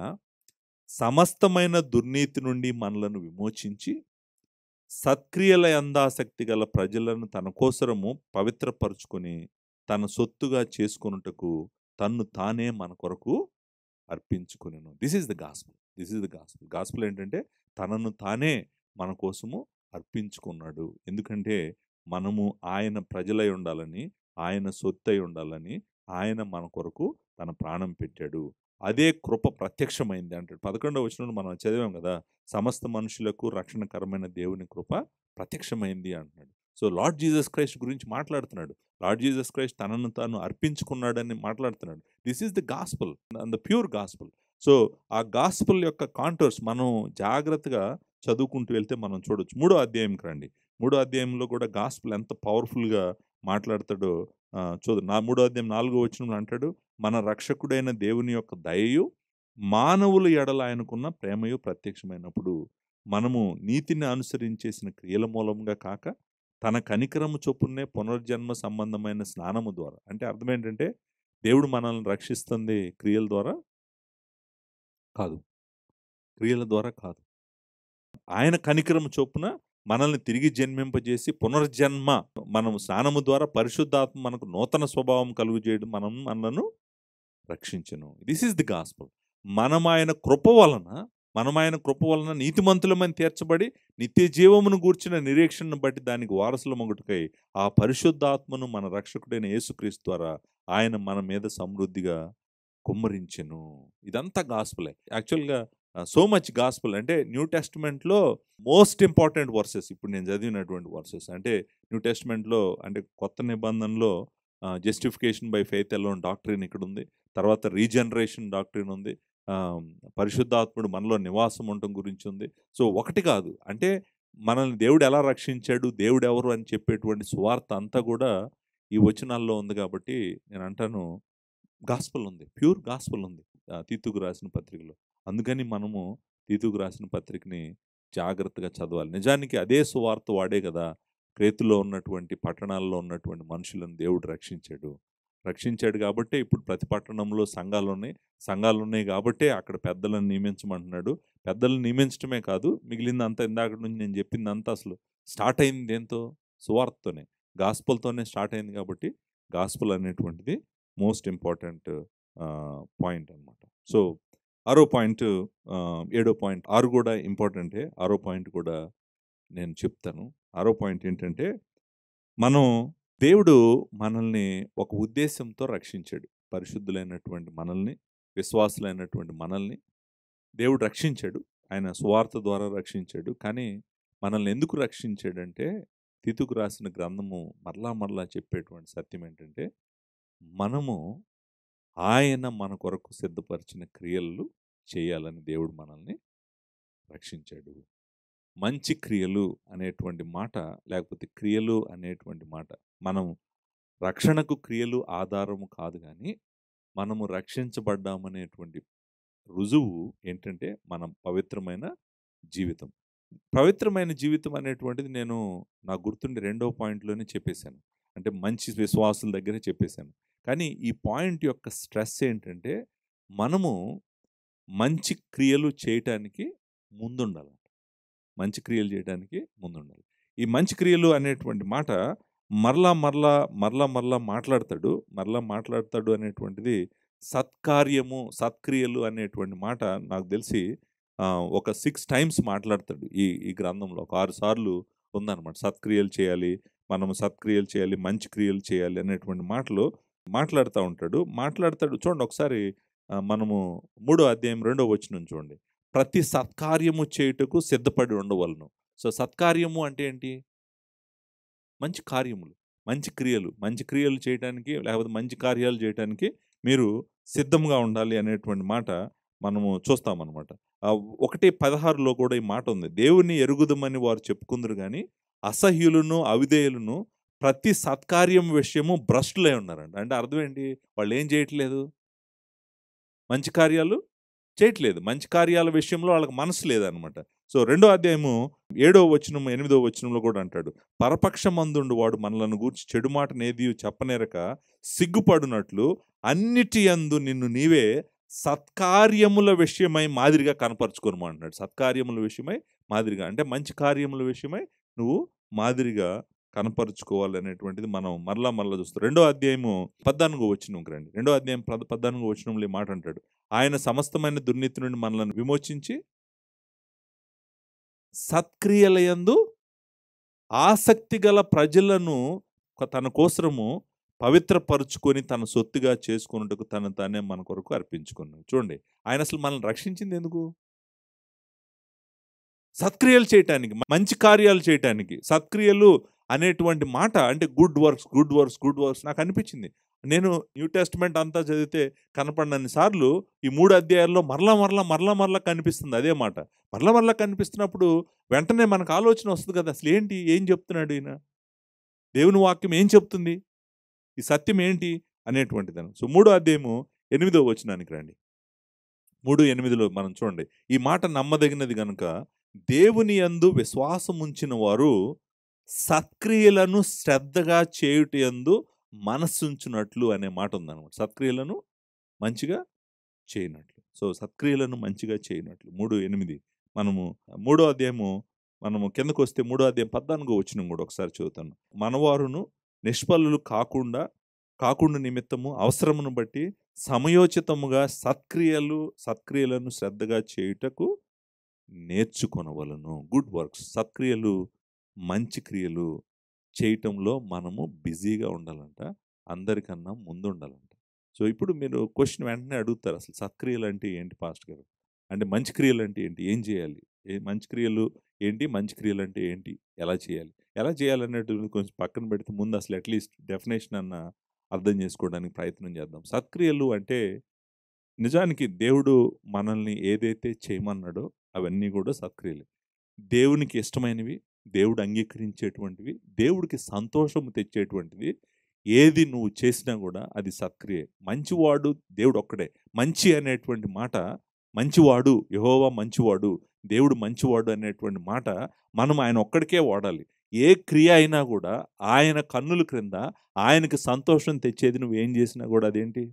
సమస్తమైన దుర్నీతి నుండి మనలను విమోచించి సత్క్రియల యందాసక్తి గల ప్రజలను తన కోసరము పవిత్రపరుచుకొని తన సొత్తుగా చేసుకొనుటకు తన్ను తానే మన కొరకు అర్పించుకొనెను. This is the gospel. Gospel ఏంటంటే తనను తానే మన కోసము అర్పించుకున్నాడు. ఎందుకంటే మనము ఆయన ప్రజలై ఉండాలని, ఆయన సొత్తై ఉండాలని ఆయన మన కొరకు తన ప్రాణం పెట్టాడు. అదే కృప ప్రత్యక్షమైంది అంటాడు. 11వ వచనంలో మనం చదివాం కదా, సమస్త మనుషులకు రక్షణకరమైన దేవుని కృప ప్రత్యక్షమైంది అంటున్నాడు. సో లార్డ్ జీసస్ క్రైస్ట్ గురించి మాట్లాడుతున్నాడు. లార్డ్ జీసస్ క్రైస్ట్ తనను తాను అర్పించుకున్నాడని మాట్లాడుతున్నాడు. This is the gospel and the pure gospel. So ఆ గాస్పుల్ యొక్క కాంటోర్స్ మనం జాగ్రత్తగా చదువుకుంటూ వెళ్తే మనం చూడొచ్చు. 3వ అధ్యాయంకి రండి. 3వ అధ్యాయంలో కూడా గాస్పుల్ ఎంత పవర్ఫుల్గా మాట్లాడతాడో చూద్దాం. 3వ అధ్యాయం 4వ వచనంలో అంటాడు, మన రక్షకుడైన దేవుని యొక్క దయయు మానవుల ఎడల ఆయనకున్న ప్రేమయు ప్రత్యక్షమైనప్పుడు మనము నీతిని అనుసరించేసిన క్రియల మూలంగా కాక తన కనికరము చొప్పునే పునర్జన్మ సంబంధమైన స్నానము ద్వారా. అంటే అర్థం ఏంటంటే దేవుడు మనల్ని రక్షిస్తుంది క్రియల ద్వారా కాదు, క్రియల ద్వారా కాదు. ఆయన కనికరము చొప్పున మనల్ని తిరిగి జన్మింపజేసి పునర్జన్మ, మనం స్నానము ద్వారా పరిశుద్ధాత్మ మనకు నూతన స్వభావం కలుగు చేయడం మనలను రక్షించను. This is the gospel. మనం ఆయన కృప వలన నీతిమంతులమని తీర్చబడి నిత్య జీవమును గూర్చిన నిరీక్షణను బట్టి దానికి వారసుల మొగుటకై ఆ పరిశుద్ధాత్మను మన రక్షకుడైన యేసుక్రీస్తు ద్వారా ఆయన మన మీద సమృద్ధిగా కుమ్మరించెను. ఇదంతా గాస్పెలే. యాక్చువల్‌గా సో మచ్ గాస్పెల్ అంటే న్యూ టెస్టమెంట్‌లో మోస్ట్ ఇంపార్టెంట్ వర్సెస్ ఇప్పుడు నేను చదివినటువంటి వర్సెస్. అంటే న్యూ టెస్టమెంట్‌లో అంటే కొత్త నిబంధనలో justification by faith alone doctrine ఇక్కడుంది. తర్వాత రీజనరేషన్ డాక్ట్రిన్ ఉంది. ఆహ్, పరిశుద్ధాత్ముడు మనలో నివాసం ఉండటం గురించి ఉంది. సో, ఒకటి కాదు. అంటే మనల్ని దేవుడు ఎలా రక్షించాడు, దేవుడెవరు అని చెప్పేటువంటి సువార్త అంతా గూడా ఈ వచనాల్లో ఉంది గాబట్టి నేనంటాను గాస్పెల్ ఉంది. ప్యూర్ గాస్పెల్ ఉంది. తీతుకు రాసిన పత్రికలో. అందుకని మనము తీతుకు రాసిన పత్రికని జాగ్రత్తగా చదవాలి. నిజానికి అదే సువార్త వాడే గదా! క్రేతులో ఉన్నటువంటి పట్టణాల్లో ఉన్నటువంటి మనుషులను దేవుడు రక్షించాడు. రక్షించాడు గాబట్టే ఇప్పుడు ప్రతి పట్టణంలో సంఘాలున్నాయి. సంఘాలున్నాయి గాబట్టే అక్కడ పెద్దలను నియమించమంటున్నాడు. పెద్దలను నియమించటమే కాదు, మిగిలిందంతా ఇందాకటి నుంచి నేను చెప్పిందంతా అసలు స్టార్ట్ అయింది దేనితో? సువార్తతోనే. గాస్పెల్‌తోనే స్టార్ట్ అయింది గాబట్టి, గాస్పెల్ అనేటువంటిది మోస్ట్ ఇంపార్టెంట్ పాయింట్ అనమాట. సో, ఆరో పాయింట్, ఏడో పాయింట్ 6 కూడా ఇంపార్టెంటే. ఆరో పాయింట్ కూడా నేను చెప్తాను. ఆరో పాయింట్ ఏంటంటే, మనం దేవుడు మనల్ని ఒక ఉద్దేశంతో రక్షించాడు. పరిశుద్ధులైనటువంటి మనల్ని, విశ్వాసులైనటువంటి మనల్ని దేవుడు రక్షించాడు. ఆయన సువార్త ద్వారా రక్షించాడు. కానీ మనల్ని ఎందుకు రక్షించాడంటే, తీతుకు రాసిన గ్రంథము మరలా మరలా చెప్పేటువంటి సత్యం ఏంటంటే, మనము ఆయన మన కొరకు సిద్ధపరిచిన క్రియలు చేయాలని దేవుడు మనల్ని రక్షించాడు. మంచి క్రియలు అనేటువంటి మాట, లేకపోతే క్రియలు అనేటువంటి మాట, మనం రక్షణకు క్రియలు ఆధారము కాదు కానీ మనము రక్షించబడ్డామనేటువంటి రుజువు ఏంటంటే మనం పవిత్రమైన జీవితం. పవిత్రమైన జీవితం అనేటువంటిది నేను నాకు గుర్తుండి రెండో పాయింట్లోనే చెప్పేశాను. అంటే మంచి విశ్వాసుల దగ్గరే చెప్పేశాను. కానీ ఈ పాయింట్ యొక్క స్ట్రెస్ ఏంటంటే మనము మంచి క్రియలు చేయటానికి ముందుండాలి. మంచి క్రియలు చేయడానికి ముందుండాలి. ఈ మంచి క్రియలు అనేటువంటి మాట మరలా మరలా మరలా మరలా మాట్లాడతాడు. మరలా మాట్లాడతాడు అనేటువంటిది సత్కార్యము, సత్క్రియలు అనేటువంటి మాట నాకు తెలిసి ఒక 6 టైమ్స్ మాట్లాడతాడు ఈ ఈ గ్రంథంలో. ఒక 6 సార్లు ఉందన్నమాట. సత్క్రియలు చేయాలి, మనము సత్క్రియలు చేయాలి, మంచి క్రియలు చేయాలి అనేటువంటి మాటలు మాట్లాడుతూ ఉంటాడు. మాట్లాడతాడు చూడండి ఒకసారి, మనము 3వ అధ్యాయం 2వ వచనం చూడండి. ప్రతి సత్కార్యము చేయుటకు సిద్ధపడి ఉండవలను. సో, సత్కార్యము అంటే ఏంటి? మంచి కార్యములు, మంచి క్రియలు. మంచి క్రియలు చేయటానికి లేకపోతే మంచి కార్యాలు చేయటానికి మీరు సిద్ధంగా ఉండాలి అనేటువంటి మాట మనము చూస్తామనమాట. 1:16లో కూడా ఈ మాట ఉంది. దేవుని ఎరుగుదుమని వారు చెప్పుకుందురు గాని, అసహ్యులను, అవిధేయులను ప్రతి సత్కార్యం విషయము భ్రష్టులై ఉన్నారంట. అంటే అర్థం ఏంటి? వాళ్ళేం చేయట్లేదు? మంచి కార్యాలు చేయట్లేదు. మంచి కార్యాల విషయంలో వాళ్ళకి మనసు లేదనమాట. సో, రెండో అధ్యాయము 7వ వచనం, 8వ వచనంలో కూడా అంటాడు. పరపక్షమందుండు వాడు మనలను గూర్చి చెడు మాటనేదియు చెప్పనేరక సిగ్గుపడునట్లు అన్నిటి యందు నిన్ను నీవే సత్కార్యముల విషయమై మాదిరిగా కనపరుచుకొనుము అంటున్నాడు. సత్కార్యముల విషయమై మాదిరిగా అంటే మంచి కార్యముల విషయమై నువ్వు మాదిరిగా కనపరుచుకోవాలనేటువంటిది మనం మరలా మరలా చూస్తాం. రెండో అధ్యాయము 14వ వచనంకి రండి. రెండో అధ్యాయం 14వ వచనంలో ఈ మాట అంటాడు. ఆయన సమస్తమైన దుర్నీతి నుండి మనలను విమోచించి సత్క్రియలయందు ఆసక్తి గల ప్రజలను తన కోసరము పవిత్రపరుచుకొని తన సొత్తుగా చేసుకున్నట్టుకు తను తానే మన కొరకు అర్పించుకున్నాడు. చూడండి, ఆయన అసలు మనల్ని రక్షించింది ఎందుకు? సత్క్రియలు చేయటానికి, మంచి కార్యాలు చేయటానికి. సత్క్రియలు అనేటువంటి మాట అంటే good works, good works, good works నాకు అనిపించింది. నేను న్యూ టెస్ట్మెంట్ అంతా చదివితే కనపడినన్ని సార్లు ఈ 3 అధ్యాయాల్లో మరలా మరలా మరలా మరలా కనిపిస్తుంది అదే మాట. మరలా మరలా కనిపిస్తున్నప్పుడు వెంటనే మనకు ఆలోచన వస్తుంది కదా, అసలు ఏంటి, ఏం చెప్తున్నాడు ఈయన? దేవుని వాక్యం ఏం చెప్తుంది? ఈ సత్యం ఏంటి అనేటువంటిదని. సో, 3వ అధ్యాయము 8వ వచనానికి రండి. 3:8లో మనం చూడండి. ఈ మాట నమ్మదగినది గనుక దేవుని యందు విశ్వాసముంచిన వారు సత్క్రియలను శ్రద్ధగా చేయుట యందు మనస్సుంచునట్లు అనే మాట ఉందన్నమాట. సత్క్రియలను మంచిగా చేయనట్లు. సో, సత్క్రియలను మంచిగా చేయనట్లు. 3:8 మనము 3వ అధ్యాయము మనము కిందకొస్తే 3వ అధ్యాయం 14వ వచనం కూడా ఒకసారి చదువుతాను. మనవారును నిష్ఫలులు కాకుండా నిమిత్తము అవసరమును బట్టి సమయోచితముగా సత్క్రియలను శ్రద్ధగా చేయుటకు నేర్చుకొనవలను. గుడ్ వర్క్స్, సత్క్రియలు, మంచి క్రియలు చేయటంలో మనము బిజీగా ఉండాలంట. అందరికన్నా ముందు ఉండాలంట. సో ఇప్పుడు మీరు క్వశ్చన్ వెంటనే అడుగుతారు, అసలు సత్క్రియలు అంటే ఏంటి పాస్టర్ గారు? అంటే మంచి క్రియలు అంటే ఏంటి? ఏం చేయాలి? మంచి క్రియలు ఏంటి? మంచి క్రియలు అంటే ఏంటి? ఎలా చేయాలి? ఎలా చేయాలనేటువంటిది కొంచెం పక్కన పెడితే ముందు అసలు అట్లీస్ట్ డెఫినేషన్ అన్న అర్థం చేసుకోవడానికి ప్రయత్నం చేద్దాం. సత్క్రియలు అంటే నిజానికి దేవుడు మనల్ని ఏదైతే చేయమన్నాడో అవన్నీ కూడా సత్క్రియలే. దేవునికి ఇష్టమైనవి, దేవుడు అంగీకరించేటువంటివి, దేవుడికి సంతోషం తెచ్చేటువంటిది ఏది నువ్వు చేసినా కూడా అది సత్క్రియే. మంచివాడు దేవుడు ఒక్కడే. మంచి అనేటువంటి మాట, మంచివాడు యెహోవా మంచివాడు, దేవుడు మంచివాడు అనేటువంటి మాట మనం ఆయన ఒక్కడికే వాడాలి. ఏ క్రియ అయినా కూడా ఆయన కన్నుల క్రింద ఆయనకి సంతోషం తెచ్చేది నువ్వేం చేసినా కూడా అదేంటి?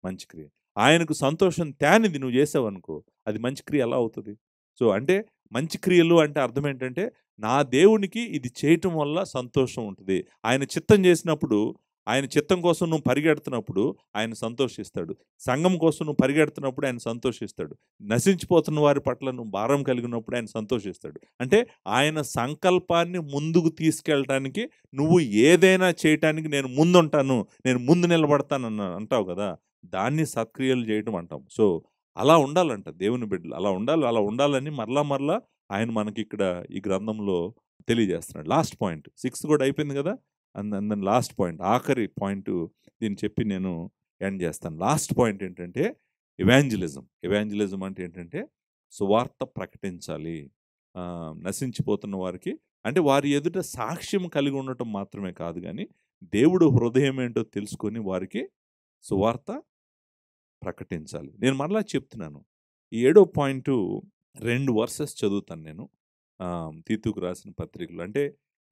మంచి క్రియ. ఆయనకు సంతోషం తేనిది నువ్వు చేసావనుకో, అది మంచి క్రియ ఎలా అవుతది? సో, అంటే మంచి క్రియలు అంటే అర్థం ఏంటంటే, నా దేవునికి ఇది చేయటం వల్ల సంతోషం ఉంటది. ఆయన చిత్తం చేసినప్పుడు, ఆయన చిత్తం కోసం నువ్వు పరిగెడుతున్నప్పుడు ఆయన సంతోషిస్తాడు. సంఘం కోసం నువ్వు పరిగెడుతున్నప్పుడు ఆయన సంతోషిస్తాడు. నశించిపోతున్న వారి పట్ల నువ్వు భారం కలిగినప్పుడు ఆయన సంతోషిస్తాడు. అంటే ఆయన సంకల్పాన్ని ముందుకు తీసుకెళ్ళటానికి నువ్వు ఏదైనా చేయటానికి నేను ముందుంటాను, నేను ముందు నిలబడతానన్న అంటావు కదా! దాన్ని సత్క్రియలు చేయటం అంటాం. సో, అలా ఉండాలంట దేవుని బిడ్డలు. అలా ఉండాలి. అలా ఉండాలని మరలా మరలా ఆయన మనకిక్కడ ఈ గ్రంథంలో తెలియజేస్తున్నాడు. లాస్ట్ పాయింట్ 6 కూడా అయిపోయింది కదా! అండ్ దెన్ లాస్ట్ పాయింట్, ఆఖరి పాయింటు దీన్ని చెప్పి నేను ఎండ్ చేస్తాను. లాస్ట్ పాయింట్ ఏంటంటే ఎవాంజలిజం. ఎవాంజలిజం అంటే ఏంటంటే సువార్త ప్రకటించాలి. నశించిపోతున్న వారికి, అంటే వారి ఎదుట సాక్ష్యం కలిగి ఉండటం మాత్రమే కాదు గానీ, దేవుడు హృదయం ఏంటో తెలుసుకొని వారికి సువార్త ప్రకటించాలి. నేను మరలా చెప్తున్నాను. ఈ 7వ పాయింటు 2 వర్సెస్ చదువుతాను నేను. తీతుకు రాసిన పత్రికలో. అంటే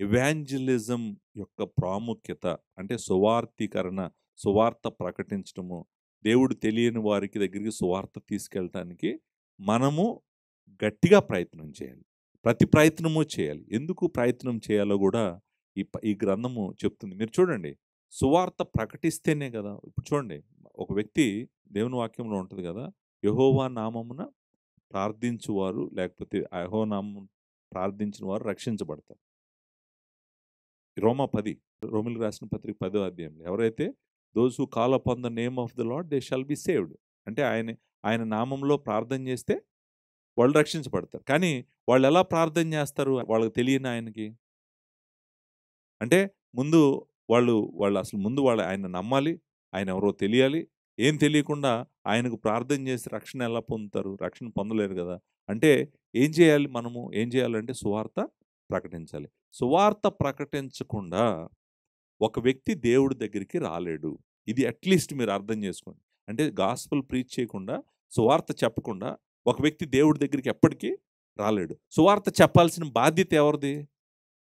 ఎవాంజలిజం యొక్క ప్రాముఖ్యత, అంటే సువార్తీకరణ, సువార్త ప్రకటించటము, దేవుడు తెలియని వారికి దగ్గరికి సువార్త తీసుకెళ్ళటానికి మనము గట్టిగా ప్రయత్నం చేయాలి. ప్రతి ప్రయత్నము చేయాలి. ఎందుకు ప్రయత్నం చేయాలో కూడా ఈ గ్రంథము చెప్తుంది. మీరు చూడండి, సువార్త ప్రకటిస్తేనే కదా! ఇప్పుడు చూడండి, ఒక వ్యక్తి దేవుని వాక్యంలో ఉంటది కదా! యెహోవా నామమున ప్రార్థించువారు, లేకపోతే యెహోవా నామం ప్రార్థించిన వారు రక్షించబడతారు. రోమా 10, రోమీయులకు రాసిన పత్రిక 10వ అధ్యాయంలో ఎవరైతే those who call upon the name of the lord they shall be saved. అంటే ఆయన నామంలో ప్రార్థన చేస్తే వాళ్ళు రక్షించబడతారు. కానీ వాళ్ళు ఎలా ప్రార్థన చేస్తారు? వాళ్ళకి తెలియని ఆయనకి. అంటే ముందు వాళ్ళు అసలు ముందు ఆయన నమ్మాలి. ఆయన ఎవరో తెలియాలి. ఏం తెలియకుండా ఆయనకు ప్రార్థన చేసి రక్షణ ఎలా పొందుతారు? రక్షణ పొందలేరు కదా! అంటే ఏం చేయాలి మనము? ఏం చేయాలంటే సువార్త ప్రకటించాలి. సువార్త ప్రకటించకుండా ఒక వ్యక్తి దేవుడి దగ్గరికి రాలేడు. ఇది అట్‌లీస్ట్ మీరు అర్థం చేసుకోండి. అంటే గాస్పెల్ ప్రీచ్ చేయకుండా, సువార్త చెప్పకుండా ఒక వ్యక్తి దేవుడి దగ్గరికి ఎప్పటికీ రాలేడు. సువార్త చెప్పాల్సిన బాధ్యత ఎవరిది?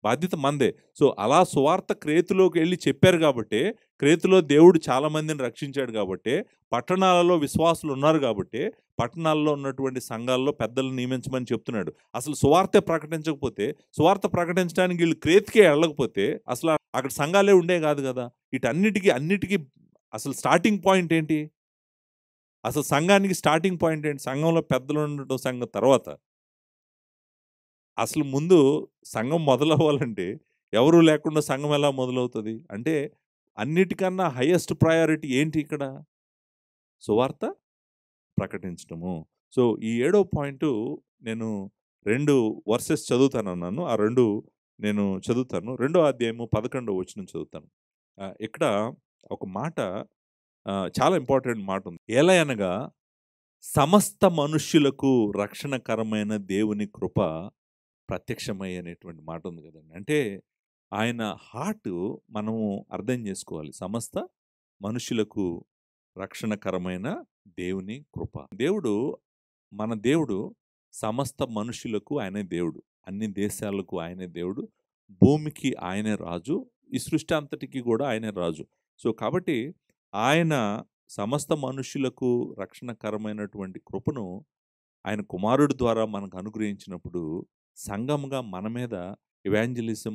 బాధ్యత మనదే. సో, అలా సువార్త క్రేతులోకి ఎళ్లి చెప్పారు గాబట్టే, క్రేతులో దేవుడు చాలా మందిని రక్షించాడు గాబట్టే, పట్టణాలలో విశ్వాసులు ఉన్నారు గాబట్టే, పట్టణాల్లో ఉన్నటువంటి సంఘాల్లో పెద్దలను నియమించమని చెప్తున్నాడు. అసలు సువార్తే ప్రకటించకపోతే, సువార్త ప్రకటించడానికి ఈళ్ళు క్రేతుకే ఎళ్ళకపోతే, అసల అక్కడ సంఘాలే ఉండేవి గాదు గదా! అన్నిటికి అసలు స్టార్టింగ్ పాయింట్ ఏంటి? అసలు సంఘానికి స్టార్టింగ్ పాయింట్ ఏంటి? సంఘంలో పెద్దలు ఉండటం సంగతి తర్వాత. అసలు ముందు సంఘం మొదలవ్వాలంటే ఎవరు లేకుండా సంఘం ఎలా మొదలవుతది? అంటే అన్నిటికన్నా హైయెస్ట్ ప్రయారిటీ ఏంటి ఇక్కడ? సువార్త ప్రకటించటము. సో, ఈ 7వ పాయింటు నేను 2 వర్సెస్ చదువుతానన్నాను. ఆ 2 నేను చదువుతాను. 2వ అధ్యాయము 11వ వచనం చదువుతాను. ఇక్కడ ఒక మాట, చాలా ఇంపార్టెంట్ మాటుంది. ఏలయనగా సమస్త మనుష్యులకు రక్షణకరమైన దేవుని కృప ప్రత్యక్షమై అనేటువంటి మాట ఉంది కదండి. అంటే ఆయన హార్ట్ మనము అర్థం చేసుకోవాలి. సమస్త మనుషులకు రక్షణకరమైన దేవుని కృప. మన దేవుడు సమస్త మనుషులకు ఆయనే దేవుడు. అన్ని దేశాలకు ఆయనే దేవుడు. భూమికి ఆయనే రాజు. ఈ సృష్టి అంతటికి కూడా ఆయనే రాజు. సో, కాబట్టి ఆయన సమస్త మనుషులకు రక్షణకరమైనటువంటి కృపను ఆయన కుమారుడి ద్వారా మనకు అనుగ్రహించినప్పుడు, సంఘంగా మన మీద ఎవాంజలిజం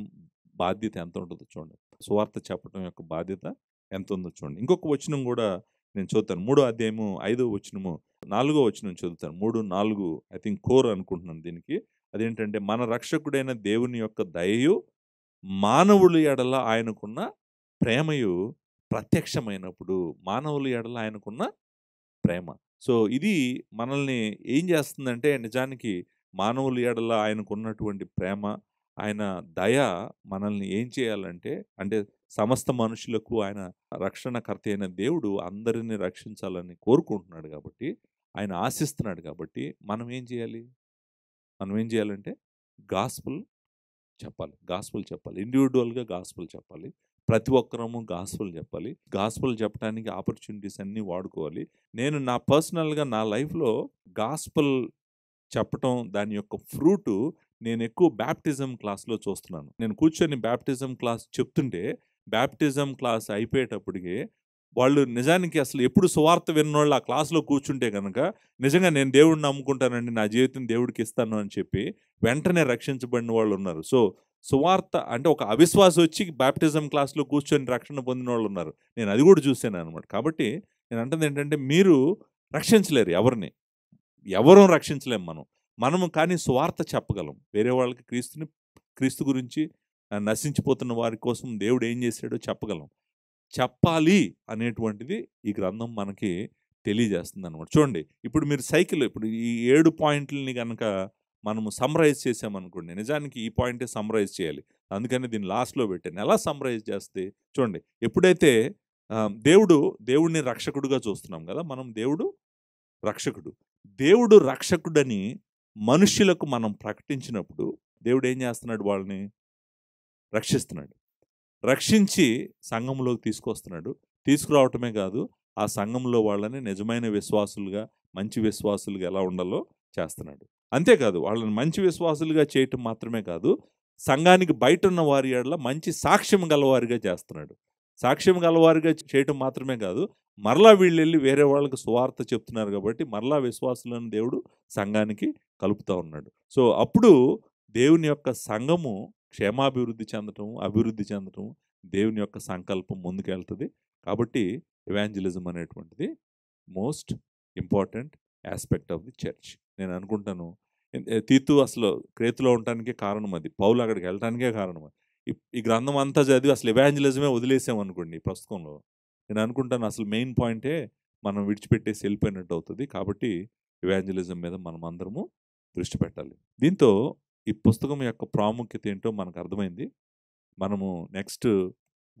బాధ్యత ఎంత ఉంటుందో చూడండి. సువార్త చెప్పడం యొక్క బాధ్యత ఎంత ఉందో చూడండి. ఇంకొక వచనం కూడా నేను చదువుతాను. 3వ అధ్యాయము 5వ వచనము, 4వ వచనం చదువుతాను. 3, 4 ఐ థింక్ కోర్ అనుకుంటున్నాను దీనికి. అదేంటంటే, మన రక్షకుడైన దేవుని యొక్క దయయు, మానవుల ఎడల ఆయనకున్న ప్రేమయు ప్రత్యక్షమైనప్పుడు మానవుల ఎడల ఆయనకున్న ప్రేమ. సో, ఇది మనల్ని ఏం చేస్తుందంటే నిజానికి మానవుల ఎడల ఆయనకున్నటువంటి ప్రేమ, ఆయన దయ మనల్ని ఏం చేయాలంటే అంటే సమస్త మనుషులకు ఆయన రక్షణకర్త అయిన దేవుడు అందరిని రక్షించాలని కోరుకుంటున్నాడు కాబట్టి, ఆయన ఆశిస్తున్నాడు కాబట్టి మనం ఏం చేయాలి? మనం ఏం చేయాలంటే గాస్పుల్ చెప్పాలి. గాస్పుల్ చెప్పాలి. ఇండివిడ్యువల్‌గా గాస్పుల్ చెప్పాలి. ప్రతి ఒక్కరము గాస్పుల్ చెప్పాలి. గాస్పుల్ చెప్పడానికి ఆపర్చునిటీస్ అన్నీ వాడుకోవాలి. నేను నా పర్సనల్‌గా నా లైఫ్‌లో గాస్పుల్ చెప్పటం దాని యొక్క ఫ్రూటు నేనెక్కువ బాప్టిజం క్లాస్‌లో చూస్తున్నాను. నేను కూర్చొని బాప్టిజం క్లాస్ చెప్తుంటే, బాప్టిజం క్లాస్ అయిపోయేటప్పటికి వాళ్ళు నిజానికి అసలు ఎప్పుడు సువార్త విన్నోళ్ళు ఆ క్లాస్‌లో కూర్చుంటే గనక, నిజంగా నేను దేవుడిని నమ్ముకుంటానండి, నా జీవితం దేవుడికి ఇస్తాను అని చెప్పి వెంటనే రక్షించబడిన వాళ్ళున్నారు. సో, సువార్త అంటే ఒక అవిశ్వాసి వచ్చి బాప్టిజం క్లాస్‌లో కూర్చొని రక్షణ పొందినోళ్ళున్నారు. నేను అది కూడా చూసాననమాట. కాబట్టి నేను అంటుందేంటంటే, మీరు రక్షించలేరు ఎవరిని. ఎవరం రక్షించలేం మనం. మనము కానీ సువార్త చెప్పగలం. వేరే వాళ్ళకి క్రీస్తు గురించి నశించిపోతున్న వారి కోసం దేవుడు ఏం చేశాడో చెప్పగలం. చెప్పాలి అనేటువంటిది ఈ గ్రంథం మనకి తెలియజేస్తుందనమాట. చూడండి, ఇప్పుడు మీరు ఇప్పుడు ఈ 7 పాయింట్లని గనక మనము సమ్మరైజ్ చేసామనుకోండి, నిజానికి ఈ పాయింటే సమ్మరైజ్ చేయాలి. అందుకని దీన్ని లాస్ట్‌లో పెట్టాను. ఎలా సమ్మరైజ్ చేస్తే చూడండి, ఎప్పుడైతే దేవుడిని రక్షకుడుగా చూస్తున్నాం గదా! మనం దేవుడు రక్షకుడు. దేవుడు రక్షకుడని మనుష్యులకు మనం ప్రకటించినప్పుడు దేవుడు ఏం చేస్తున్నాడు? వాళ్ళని రక్షిస్తున్నాడు. రక్షించి సంఘంలోకి తీసుకొస్తున్నాడు. తీసుకురావటమే కాదు, ఆ సంఘంలో వాళ్ళని నిజమైన విశ్వాసులుగా, మంచి విశ్వాసులుగా ఎలా ఉండాలో చేస్తున్నాడు. అంతేకాదు, వాళ్ళని మంచి విశ్వాసులుగా చేయటం మాత్రమే కాదు, సంఘానికి బయటున్న వారి యెడల మంచి సాక్ష్యం గలవారిగా చేస్తున్నాడు. సాక్ష్యం గలవారిగా చేయటం మాత్రమే కాదు, మరలా వీళ్ళెళ్ళి వేరే వాళ్ళకి సువార్త చెప్తున్నారు కాబట్టి, మరలా విశ్వాసులను దేవుడు సంఘానికి కలుపుతా ఉన్నాడు. సో, అప్పుడు దేవుని యొక్క సంఘము క్షేమాభివృద్ధి చెందటం, అభివృద్ధి చెందటం దేవుని యొక్క సంకల్పం ముందుకెళ్తది. కాబట్టి ఎవాంజలిజం అనేటువంటిది most important aspect of the church. నేను అనుకుంటాను తీతు అసలు క్రేతులో ఉండటానికే కారణం అది. పౌలు అక్కడికి వెళ్ళటానికే కారణం అది. ఈ గ్రంథం అంతా చదివి అసలు ఎవాంజలిజమే వదిలేసామనుకోండి ఈ పుస్తకంలో, నేను అనుకుంటాను అసలు మెయిన్ పాయింటే మనం విడిచిపెట్టేసి వెళ్ళిపోయినట్టు అవుతుంది. కాబట్టి ఎవాంజలిజం మీద మనం అందరము దృష్టి పెట్టాలి. దీంతో ఈ పుస్తకం యొక్క ప్రాముఖ్యత ఏంటో మనకు అర్థమైంది. మనము next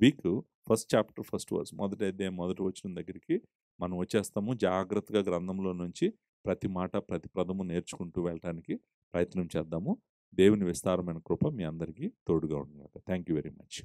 week first chapter first verse, మొదటి అధ్యాయం మొదటి వచనం దగ్గరికి మనం వచ్చేస్తాము. జాగ్రత్తగా గ్రంథంలో నుంచి ప్రతి మాట ప్రతి పదము నేర్చుకుంటూ వెళ్ళటానికి ప్రయత్నం చేద్దాము. దేవుని విస్తారమైన కృప మీ అందరికీ తోడుగా ఉండుగాక. Thank you very much.